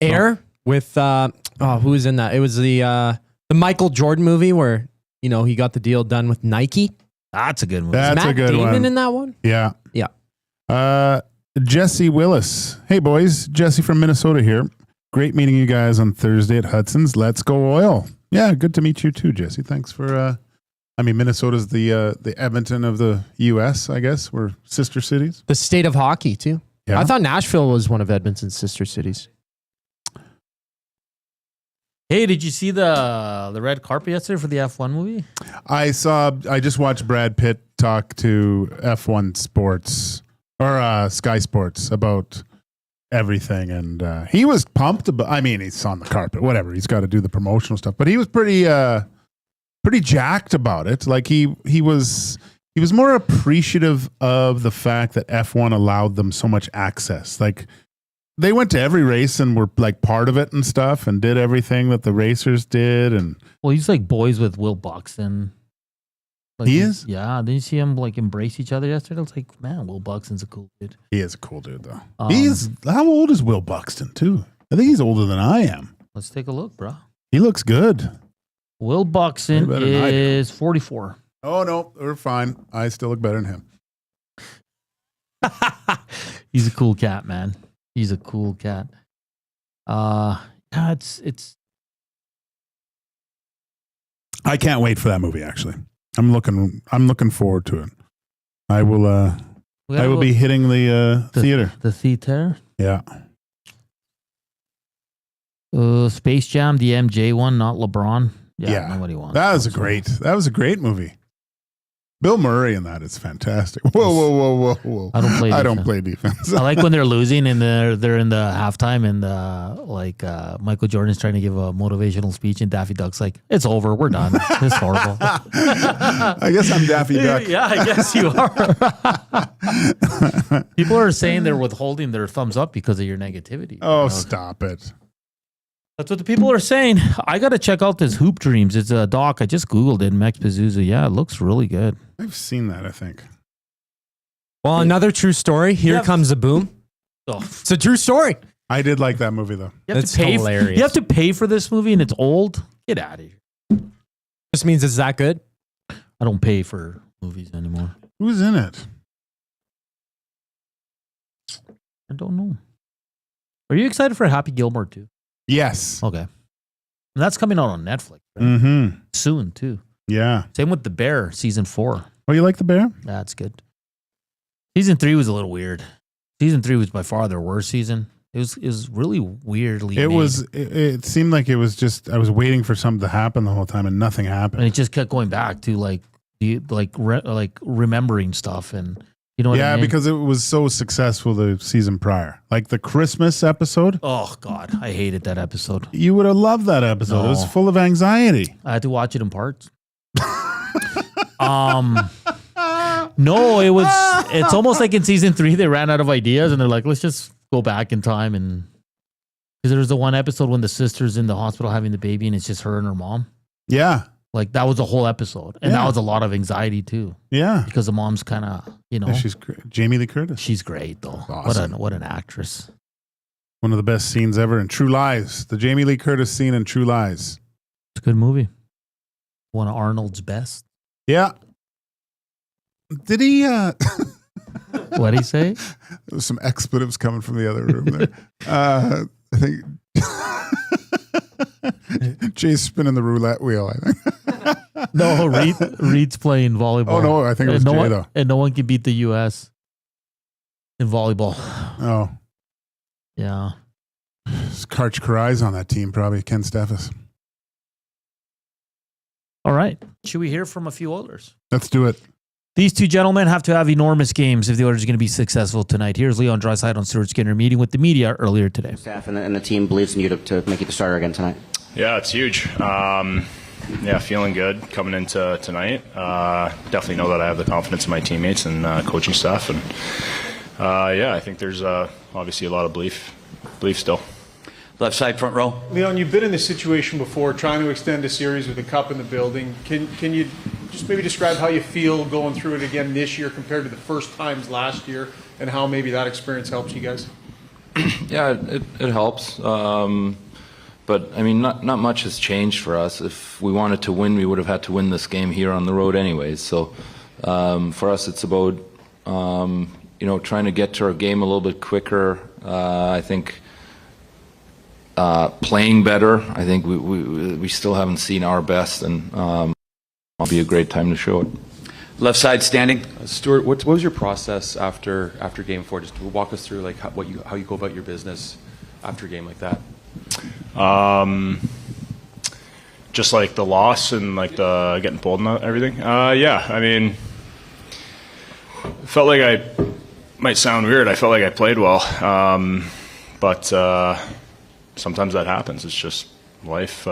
Air with, who was in that? It was the Michael Jordan movie where, you know, he got the deal done with Nike. That's a good movie. That's Matt a good Damon one. in that one? Yeah. Yeah. Jesse Willis. Hey, boys. Jesse from Minnesota here. Great meeting you guys on Thursday at Hudson's. Let's go Oil. Yeah, good to meet you too, Jesse. Thanks for, Minnesota's the Edmonton of the U.S., I guess. We're sister cities. The state of hockey, too. Yeah. I thought Nashville was one of Edmonton's sister cities. Hey, did you see the red carpet yesterday for the F1 movie? I just watched Brad Pitt talk to F1 Sports or Sky Sports about everything, and he was pumped about. I mean, he's on the carpet, whatever. He's got to do the promotional stuff, but he was pretty jacked about it. Like he was more appreciative of the fact that F1 allowed them so much access. Like they went to every race and were like part of it and stuff, and did everything that the racers did. And well, he's like boys with Will Buxton. Like, he is? Yeah. Didn't you see him like embrace each other yesterday? I was like, man, Will Buxton's a cool dude. He is a cool dude, though. How old is Will Buxton, too? I think he's older than I am. Let's take a look, bro. He looks good. Will Buxton is 44. Oh, no, we're fine. I still look better than him. He's a cool cat, man. He's a cool cat. Yeah, it's. I can't wait for that movie, actually. I'm looking forward to it. I will be hitting the theater. The theater? Yeah. Space Jam, the MJ one, not LeBron. Yeah. Nobody wants that. That was a great movie. Bill Murray in that is fantastic. Whoa. I don't play defense. I like when they're losing and they're in the halftime and Michael Jordan's trying to give a motivational speech and Daffy Duck's like, it's over, we're done. It's horrible. I guess I'm Daffy Duck. Yeah, I guess you are. People are saying they're withholding their thumbs up because of your negativity. Oh, stop it. That's what the people are saying. I got to check out this Hoop Dreams. It's a doc. I just Googled it. Max Pazuzu. Yeah, it looks really good. I've seen that, I think. Well, another true story. Here comes a boom. Oh. It's a true story. I did like that movie, though. It's hilarious. You have to pay for this movie and it's old. Get out of here. Just means it's that good? I don't pay for movies anymore. Who's in it? I don't know. Are you excited for Happy Gilmore too? Yes. Okay. And that's coming out on Netflix. Right? Mm-hmm. Soon, too. Yeah. Same with The Bear, season 4. Oh, you like The Bear? That's good. Season 3 was a little weird. Season 3 was by far their worst season. It was really weirdly made. It seemed like it was just, I was waiting for something to happen the whole time and nothing happened. And it just kept going back to remembering stuff and you know what I mean? Yeah, because it was so successful the season prior. Like the Christmas episode. Oh, God. I hated that episode. You would have loved that episode. No. It was full of anxiety. I had to watch it in parts. No, it's almost like in season 3, they ran out of ideas and they're like, let's just go back in time. And because there was the one episode when the sister's in the hospital having the baby and it's just her and her mom. Yeah. Like that was a whole episode. And that was a lot of anxiety too. Yeah. Because the mom's kind of, Yeah, she's great. Jamie Lee Curtis. She's great though. Awesome. What an actress. One of the best scenes ever in True Lies. The Jamie Lee Curtis scene in True Lies. It's a good movie. One of Arnold's best. Yeah. Did he What'd he say? There was some expletives coming from the other room there. I think Jay's spinning the roulette wheel, I think. No, Reed's playing volleyball. Oh, no, I think it was Jay, though. And no one can beat the U.S. in volleyball. Oh. Yeah. Karch Karai's on that team, probably. Ken Steffes. All right. Should we hear from a few Oilers? Let's do it. These two gentlemen have to have enormous games if the Oilers are going to be successful tonight. Here's Leon Draisaitl and Stuart Skinner meeting with the media earlier today. Staff and the team believes in you to make you the starter again tonight. Yeah, it's huge. Yeah, feeling good coming into tonight. Definitely know that I have the confidence in my teammates and coaching staff. And yeah, I think there's obviously a lot of belief still. Left side, front row. Leon, you've been in this situation before, trying to extend a series with the Cup in the building. Can you just maybe describe how you feel going through it again this year compared to the first times last year, and how maybe that experience helps you guys? Yeah, it helps. But, I mean, not much has changed for us. If we wanted to win, we would have had to win this game here on the road anyways. So for us, it's about, trying to get to our game a little bit quicker. I think playing better. I think we still haven't seen our best, and it'll be a great time to show it. Left side standing. Stuart, what was your process after Game 4? Just walk us through like how you go about your business after a game like that. Just like the loss and like the getting pulled and everything. Yeah, I mean, felt like might sound weird. I felt like I played well, but sometimes that happens. It's just life,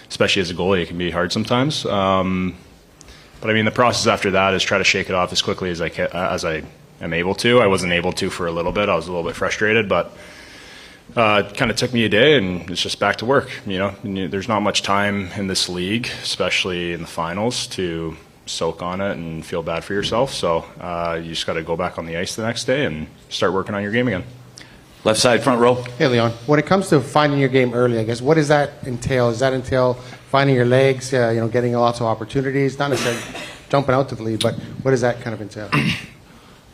especially as a goalie. It can be hard sometimes. But I mean, the process after that is try to shake it off as quickly as I am able to. I wasn't able to for a little bit. I was a little bit frustrated, but it kind of took me a day, and it's just back to work. There's not much time in this league, especially in the finals, to soak on it and feel bad for yourself. So you just got to go back on the ice the next day and start working on your game again. Left side, front row. Hey, Leon. When it comes to finding your game early, I guess, what does that entail? Does that entail finding your legs, getting lots of opportunities, not necessarily jumping out to the lead, but what does that kind of entail?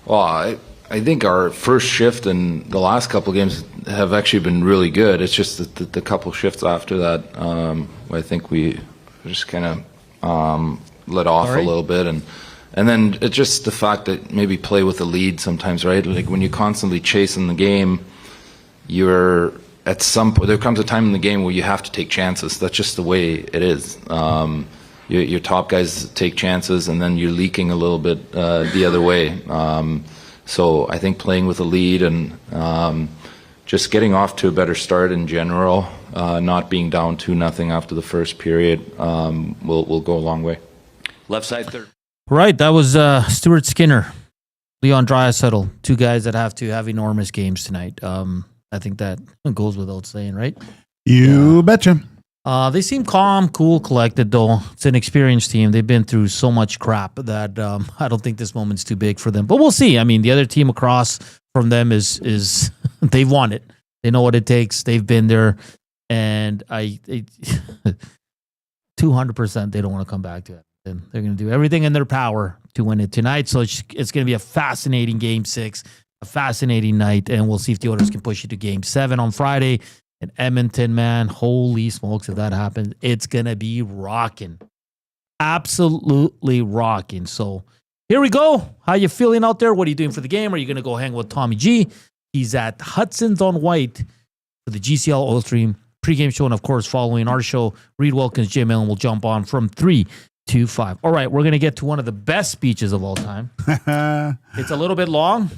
Well, I think our first shift and the last couple of games have actually been really good. It's just that the couple shifts after that, I think we just kind of let off a little bit, and then it's just the fact that maybe play with the lead sometimes, right? Like when you're constantly chasing the game, you're at some point, there comes a time in the game where you have to take chances. That's just the way it is. Your top guys take chances, and then you're leaking a little bit the other way. So I think playing with a lead and just getting off to a better start in general, not being down 2-0 after the first period, will go a long way. Left side, third. Right, that was Stuart Skinner, Leon Draisaitl, two guys that have to have enormous games tonight. I think that goes without saying, right? You betcha. They seem calm, cool, collected, though. It's an experienced team. They've been through so much crap that I don't think this moment's too big for them. But we'll see. I mean, the other team across from them is they've won it. They know what it takes. They've been there. And 200% they don't want to come back to it. And they're going to do everything in their power to win it tonight. So it's going to be a fascinating Game 6, a fascinating night, and we'll see if the Oilers can push it to Game 7 on Friday. And Edmonton, man, holy smokes, if that happens, it's going to be rocking. Absolutely rocking. So here we go. How you feeling out there? What are you doing for the game? Are you going to go hang with Tommy G? He's at Hudson's on White for the GCL Oil Stream pregame show. And, of course, following our show, Reed Wilkins, Jim Allen will jump on from 3 to 5. All right, we're going to get to one of the best speeches of all time. It's a little bit long,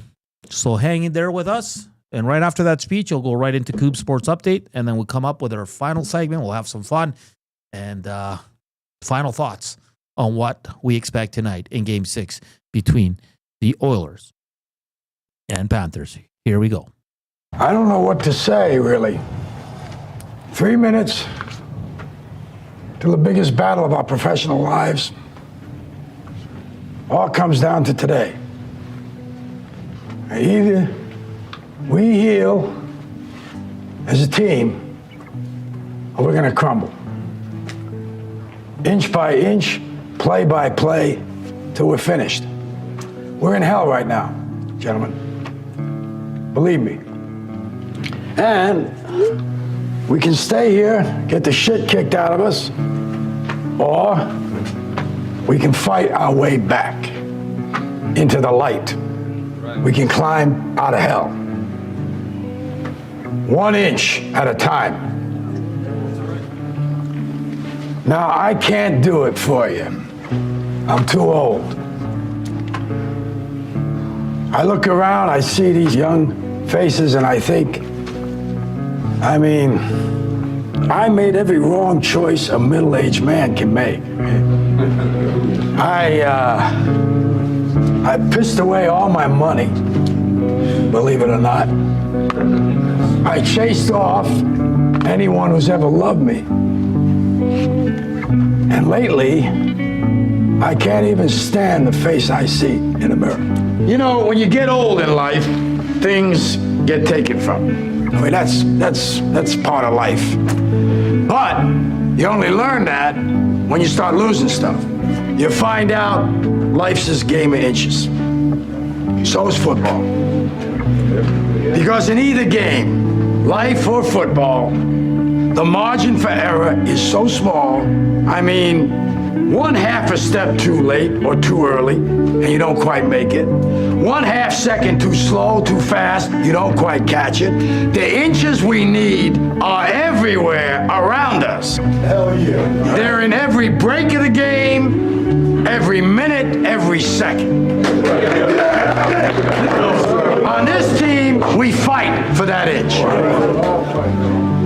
so hang in there with us. And right after that speech, you'll go right into Koob Sports Update, and then we'll come up with our final segment. We'll have some fun and final thoughts on what we expect tonight in Game 6 between the Oilers and Panthers. Here we go. I don't know what to say, really. 3 minutes till the biggest battle of our professional lives. All comes down to today. Either we heal as a team, or we're going to crumble. Inch by inch, play by play, till we're finished. We're in hell right now, gentlemen. Believe me. And we can stay here, get the shit kicked out of us, or we can fight our way back into the light. We can climb out of hell. 1 inch at a time. Now, I can't do it for you. I'm too old. I look around, I see these young faces, and I think, I made every wrong choice a middle-aged man can make. I pissed away all my money, believe it or not. I chased off anyone who's ever loved me. And lately, I can't even stand the face I see in the mirror. You know, when you get old in life, things get taken from you. I mean, that's part of life. But you only learn that when you start losing stuff. You find out life's this game of inches. So is football. Because in either game, life or football, the margin for error is so small. I mean, 1/2 a step too late or too early, and you don't quite make it. 1/2 second too slow, too fast, you don't quite catch it. The inches we need are everywhere around us. Hell yeah. They're in every break of the game, every minute, every second. we fight for that inch.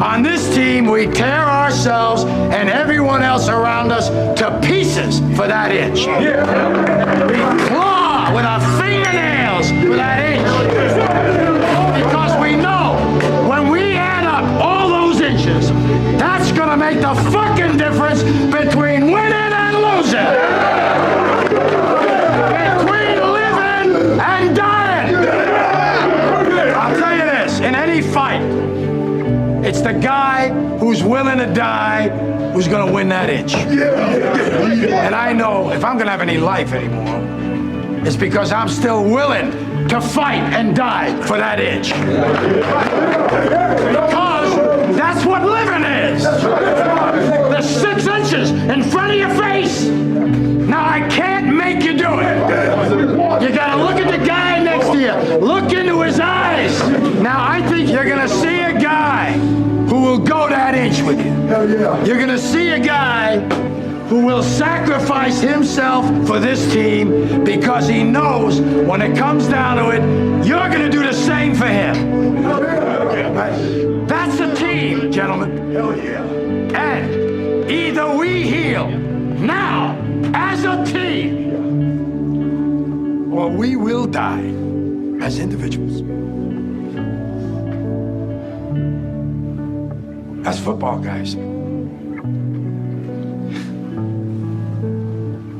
On this team, we tear ourselves and everyone else around us to pieces for that inch. We claw with our fingernails for that inch. Because we know when we add up all those inches, that's going to make the fucking difference between winning and losing. Between living and dying. I'll tell you this, in any fight, it's the guy who's willing to die who's going to win that inch. And I know if I'm going to have any life anymore, it's because I'm still willing to fight and die for that inch. Because that's what living is. The 6 inches in front of your face. Now, I can't make you do it. You got to look at the guy next to you. Look into his eyes. Now, I think you're going to see a guy who will go that inch with you. You're going to see a guy who will sacrifice himself for this team because he knows when it comes down to it, you're going to do the same for him. That's the team, gentlemen. Hell yeah. And either we heal now as a team, or we will die as individuals. That's football, guys.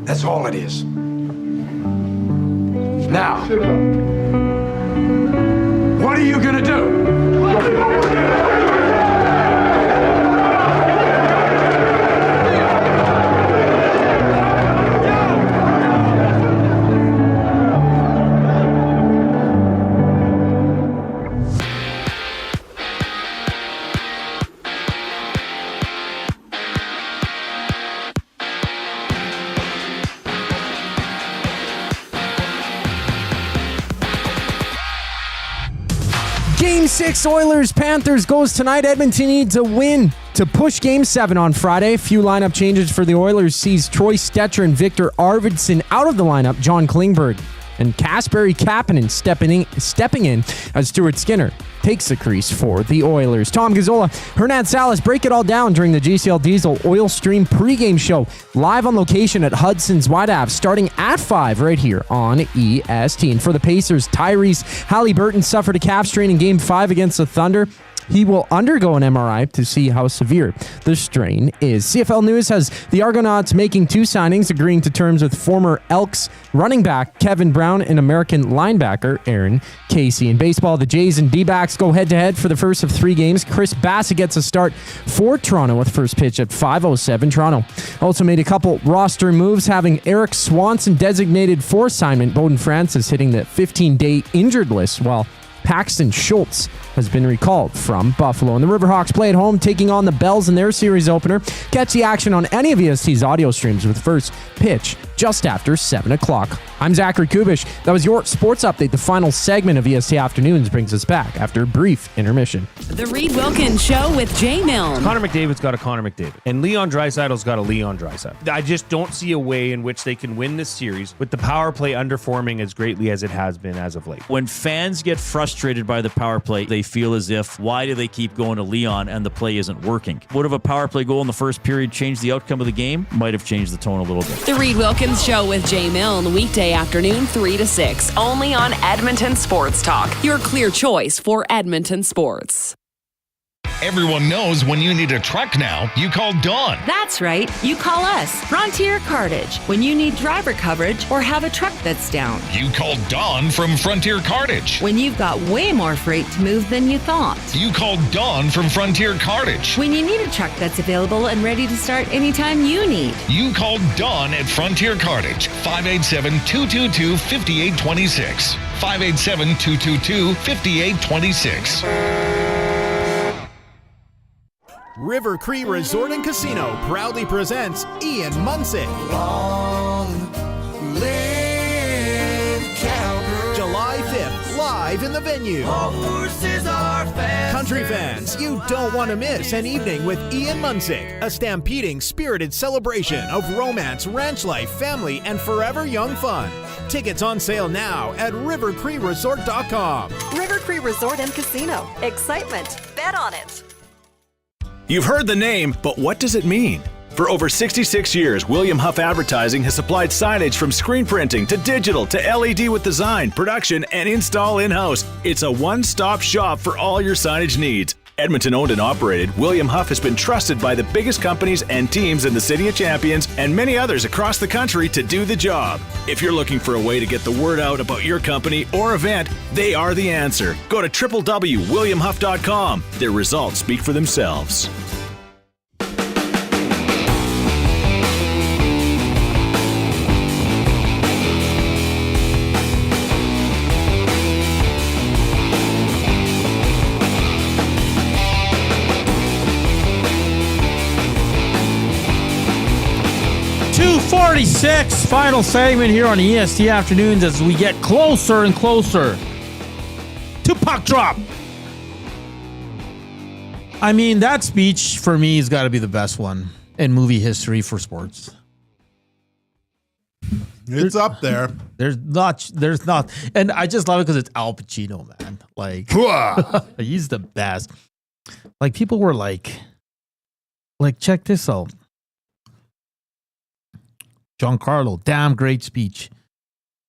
That's all it is. Now, what are you gonna do? Game 6 Oilers Panthers goes tonight. Edmonton needs a win to push Game 7 on Friday. Few lineup changes for the Oilers sees Troy Stecher and Victor Arvidsson out of the lineup. John Klingberg and Kasperi Kapanen stepping in as Stuart Skinner takes the crease for the Oilers. Tom Gazzola, Hernan Salas break it all down during the GCL Diesel Oil Stream pregame show live on location at Hudson's Wide Ave starting at 5 right here on EST. And for the Pacers, Tyrese Haliburton suffered a calf strain in Game 5 against the Thunder. He will undergo an MRI to see how severe the strain is. CFL News has the Argonauts making 2 signings, agreeing to terms with former Elks running back Kevin Brown and American linebacker Aaron Casey. In baseball, the Jays and D-backs go head-to-head for the first of 3 games. Chris Bassett gets a start for Toronto with first pitch at 5:07. Toronto also made a couple roster moves, having Eric Swanson designated for assignment. Bowden Francis hitting the 15-day injured list, while Paxton Schultz has been recalled from Buffalo. And the Riverhawks play at home, taking on the Bells in their series opener. Catch the action on any of EST's audio streams with first pitch just after 7 o'clock. I'm Zachary Koob. That was your sports update. The final segment of EST Afternoons brings us back after a brief intermission. The Reed Wilkins Show with Jay Milne. Connor McDavid's got a Connor McDavid, and Leon Draisaitl's got a Leon Draisaitl. I just don't see a way in which they can win this series with the power play underperforming as greatly as it has been as of late. When fans get frustrated by the power play, they feel as if, why do they keep going to Leon and the play isn't working? Would have a power play goal in the first period changed the outcome of the game? Might have changed the tone a little bit. The Reed Wilkins Show with Jay Milne, weekday afternoon 3 to 6, only on Edmonton Sports Talk, your clear choice for Edmonton sports. Everyone knows when you need a truck now, you call Dawn. That's right. You call us, Frontier Cartage, when you need driver coverage or have a truck that's down. You call Dawn from Frontier Cartage. When you've got way more freight to move than you thought. You call Dawn from Frontier Cartage. When you need a truck that's available and ready to start anytime you need. You call Dawn at Frontier Cartage, 587-222-5826. 587-222-5826. River Cree Resort and Casino proudly presents Ian Munsick. July 5th, live live in the venue. All horses are fast. Country fans, you don't want to miss an evening with Ian Munsick, a stampeding, spirited celebration of romance, ranch life, family, and forever young fun. Tickets on sale now at rivercreekresort.com. River Cree Resort and Casino. Excitement. Bet on it. You've heard the name, but what does it mean? For over 66 years, William Huff Advertising has supplied signage from screen printing to digital to LED with design, production, and install in-house. It's a one-stop shop for all your signage needs. Edmonton owned and operated, William Huff has been trusted by the biggest companies and teams in the City of Champions and many others across the country to do the job. If you're looking for a way to get the word out about your company or event, they are the answer. Go to www.williamhuff.com. Their results speak for themselves. .46, final segment here on EST Afternoons as we get closer and closer to puck drop. I mean, that speech for me has got to be the best one in movie history for sports. It's up there. There's not, and I just love it because it's Al Pacino, man. Like, he's the best. Like, people were like, check this out. Giancarlo, damn great speech.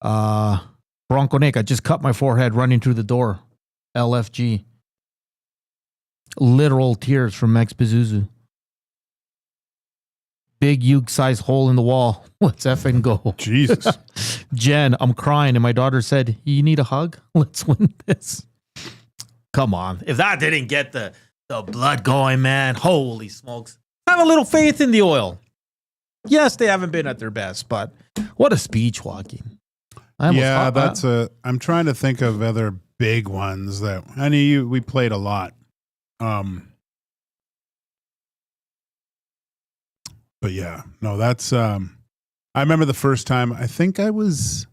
Bronco Nick, I just cut my forehead running through the door. LFG. Literal tears from Max Bezuzu. Big Uke-sized hole in the wall. Let's effing go. Jesus. Jen, I'm crying, and my daughter said, you need a hug? Let's win this. Come on. If that didn't get the blood going, man, holy smokes. Have a little faith in the Oil. Yes, they haven't been at their best, but what a speech, Joaquin. Yeah, I'm trying to think of other big ones that I knew we played a lot. But yeah, no, that's I remember the first time. I think I was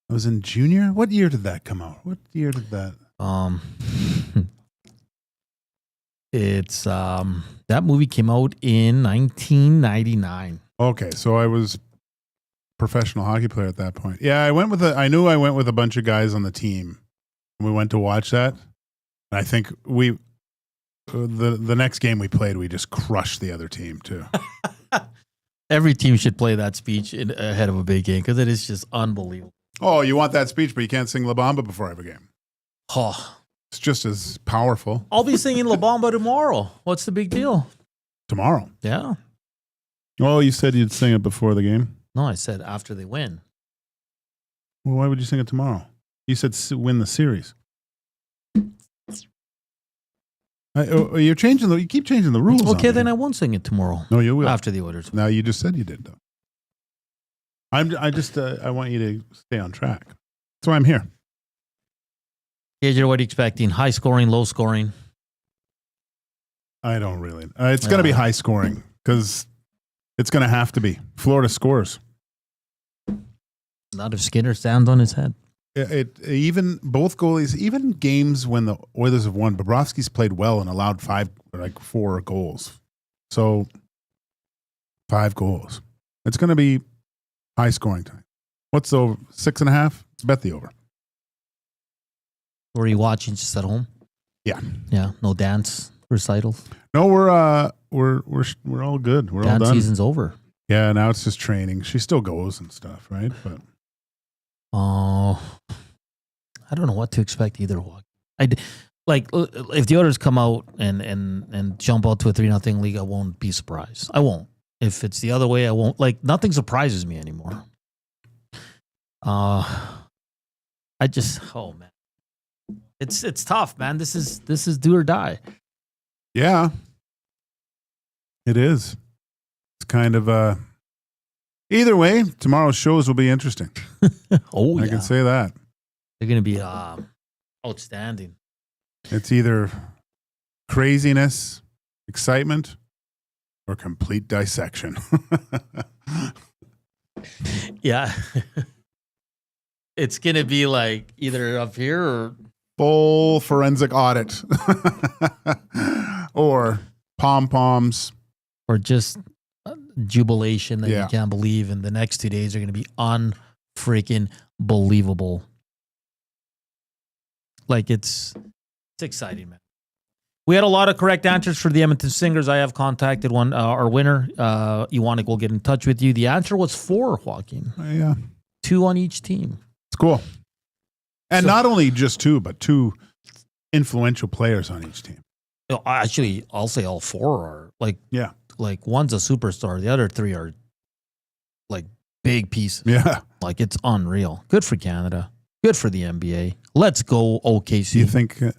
in junior. What year did that come out? What year did that? It's that movie came out in 1999. Okay, so I was a professional hockey player at that point. Yeah, I went with a bunch of guys on the team. We went to watch that. And I think the next game we played, we just crushed the other team too. Every team should play that speech ahead of a big game because it is just unbelievable. Oh, you want that speech, but you can't sing La Bamba before every game. Oh. It's just as powerful. I'll be singing La Bamba tomorrow. What's the big deal? Tomorrow? Yeah. Oh, you said you'd sing it before the game? No, I said after they win. Well, why would you sing it tomorrow? You said win the series. You keep changing the rules. Okay, then I won't sing it tomorrow. No, you will. After the Oilers. Now, you just said you did, though. I want you to stay on track. That's why I'm here. Gager, what are you expecting? High scoring, low scoring? I don't really. It's going to be high scoring because it's going to have to be. Florida scores. Not if Skinner stands on his head. Even both goalies, even games when the Oilers have won, Bobrovsky's played well and allowed 4 goals. So 5 goals. It's going to be high scoring time. What's the over? 6.5? Bet the over. Were you watching just at home? Yeah. Yeah. No dance recitals. No, we're all good. We're all done. Dance season's over. Yeah. Now it's just training. She still goes and stuff, right? But I don't know what to expect either. If the Oilers come out and jump out to a 3-0 league, I won't be surprised. I won't. If it's the other way, I won't. Nothing surprises me anymore. Oh man. It's tough, man. This is do or die. Yeah, it is. It's kind of either way. Tomorrow's shows will be interesting. I can say that they're going to be outstanding. It's either craziness, excitement, or complete dissection. Yeah. It's going to be like either up here or full forensic audit or pom-poms or just jubilation that you can't believe. And the next 2 days are going to be unfreaking believable. Like it's exciting, man. We had a lot of correct answers for the Edmonton Singers. I have contacted our winner. Iwanek will get in touch with you. The answer was 4, Joaquin. Yeah. 2 on each team. It's cool. And not only just 2, but 2 influential players on each team. Actually, I'll say all 4 are like one's a superstar. The other 3 are like big pieces. Yeah. Like it's unreal. Good for Canada. Good for the NBA. Let's go OKC. You think, this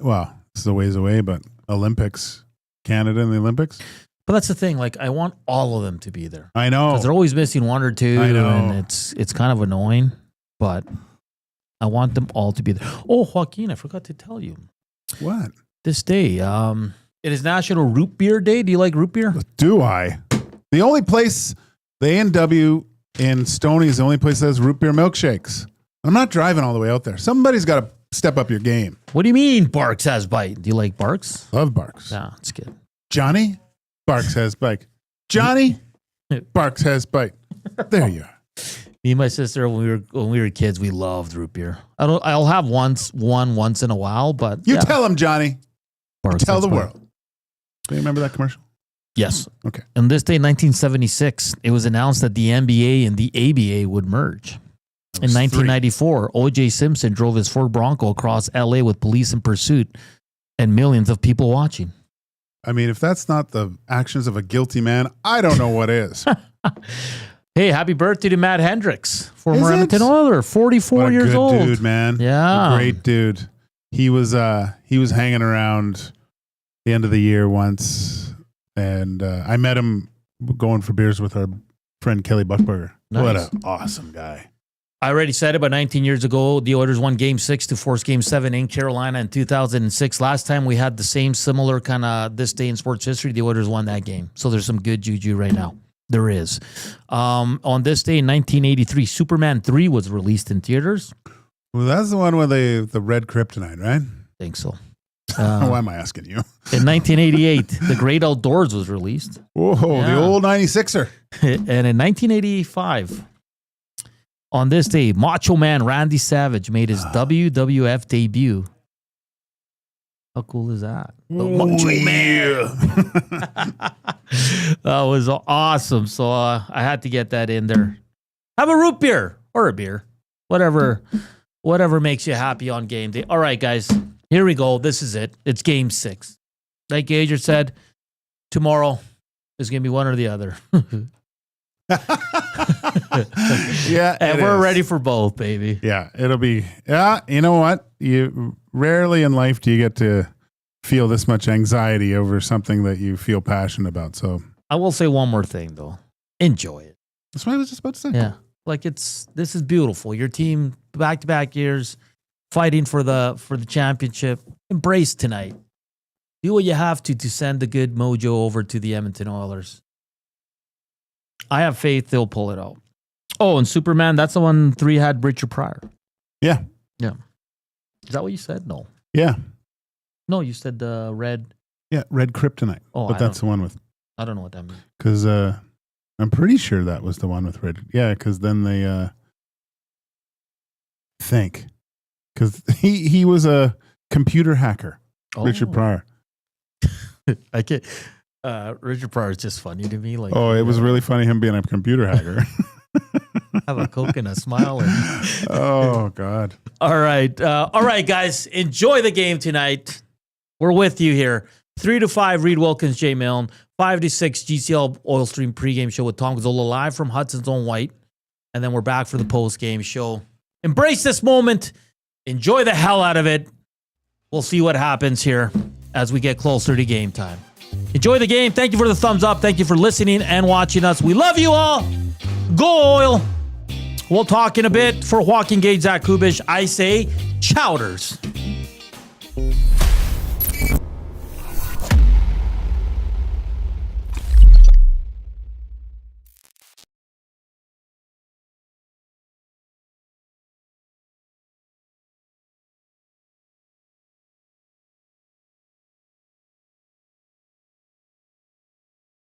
is a ways away, but Olympics, Canada in the Olympics? But that's the thing. Like, I want all of them to be there. I know. Because they're always missing 1 or 2. I know. And it's kind of annoying, but I want them all to be there. Oh, Joaquin, I forgot to tell you. What? This day, it is National Root Beer Day. Do you like root beer? Do I? The only place, the A&W in Stoney is the only place that has root beer milkshakes. I'm not driving all the way out there. Somebody's got to step up your game. What do you mean Barks has bite? Do you like Barks? Love Barks. Yeah, it's good. Johnny, Barks has bite. Johnny, Barks has bite. There you are. Me and my sister, when we were kids, we loved root beer. I'll have one once in a while, but you tell them, Johnny. Barks tell the bite. world. Do you remember that commercial? Yes. Okay. On this day, 1976, it was announced that the NBA and the ABA would merge. In 1994, O.J. Simpson drove his Ford Bronco across L.A. with police in pursuit and millions of people watching. I mean, if that's not the actions of a guilty man, I don't know what is. Hey, happy birthday to Matt Hendricks, former Edmonton Oiler, 44 years old. Good dude, man. Yeah. A great dude. He was hanging around the end of the year once, and I met him going for beers with our friend Kelly Buckberger. Nice. What an awesome guy. I already said it, but 19 years ago, the Oilers won Game 6 to force Game 7 in Carolina in 2006. Last time we had the same similar kind of this day in sports history, the Oilers won that game. So there's some good juju right now. There is. On this day in 1983, Superman 3 was released in theaters. Well, that's the one with the red kryptonite, right? I think so. Why am I asking you? In 1988, The Great Outdoors was released. Whoa, the old 96er. And in 1985, on this day, Macho Man Randy Savage made his WWF debut. How cool is that? The Macho Man. That was awesome. So I had to get that in there. Have a root beer or a beer. Whatever makes you happy on game day. All right, guys. Here we go. This is it. It's Game 6. Like Gager said, tomorrow is going to be one or the other. Yeah, and we're ready for both, baby. Yeah, it'll be. Yeah, you know what? You rarely in life do you get to feel this much anxiety over something that you feel passionate about. So I will say one more thing, though. Enjoy it. That's what I was just about to say. Yeah, like this is beautiful. Your team back-to-back years fighting for the championship. Embrace tonight. Do what you have to send the good mojo over to the Edmonton Oilers. I have faith they'll pull it out. Oh, and Superman, that's the one 3 had Richard Pryor. Yeah. Yeah. Is that what you said? No. Yeah. No, you said the red. Yeah, red kryptonite. Oh, but that's the one with. I don't know what that means. Because I'm pretty sure that was the one with red. Yeah, because then they think. Because he was a computer hacker, Richard Pryor. I can't. Richard Pryor is just funny to me. Like, it was really funny him being a computer hacker. Have a Coke and a smile. Oh, God. All right, guys. Enjoy the game tonight. We're with you here. 3 to 5, Reed Wilkins, Jay Milne. 5 to 6, GCL Oil Stream pregame show with Tom Gazzola live from Hudson's Own White. And then we're back for the postgame show. Embrace this moment. Enjoy the hell out of it. We'll see what happens here as we get closer to game time. Enjoy the game. Thank you for the thumbs up. Thank you for listening and watching us. We love you all. Go Oil. We'll talk in a bit. For Joaquin Gage, Zach Kubusch, I say chowders.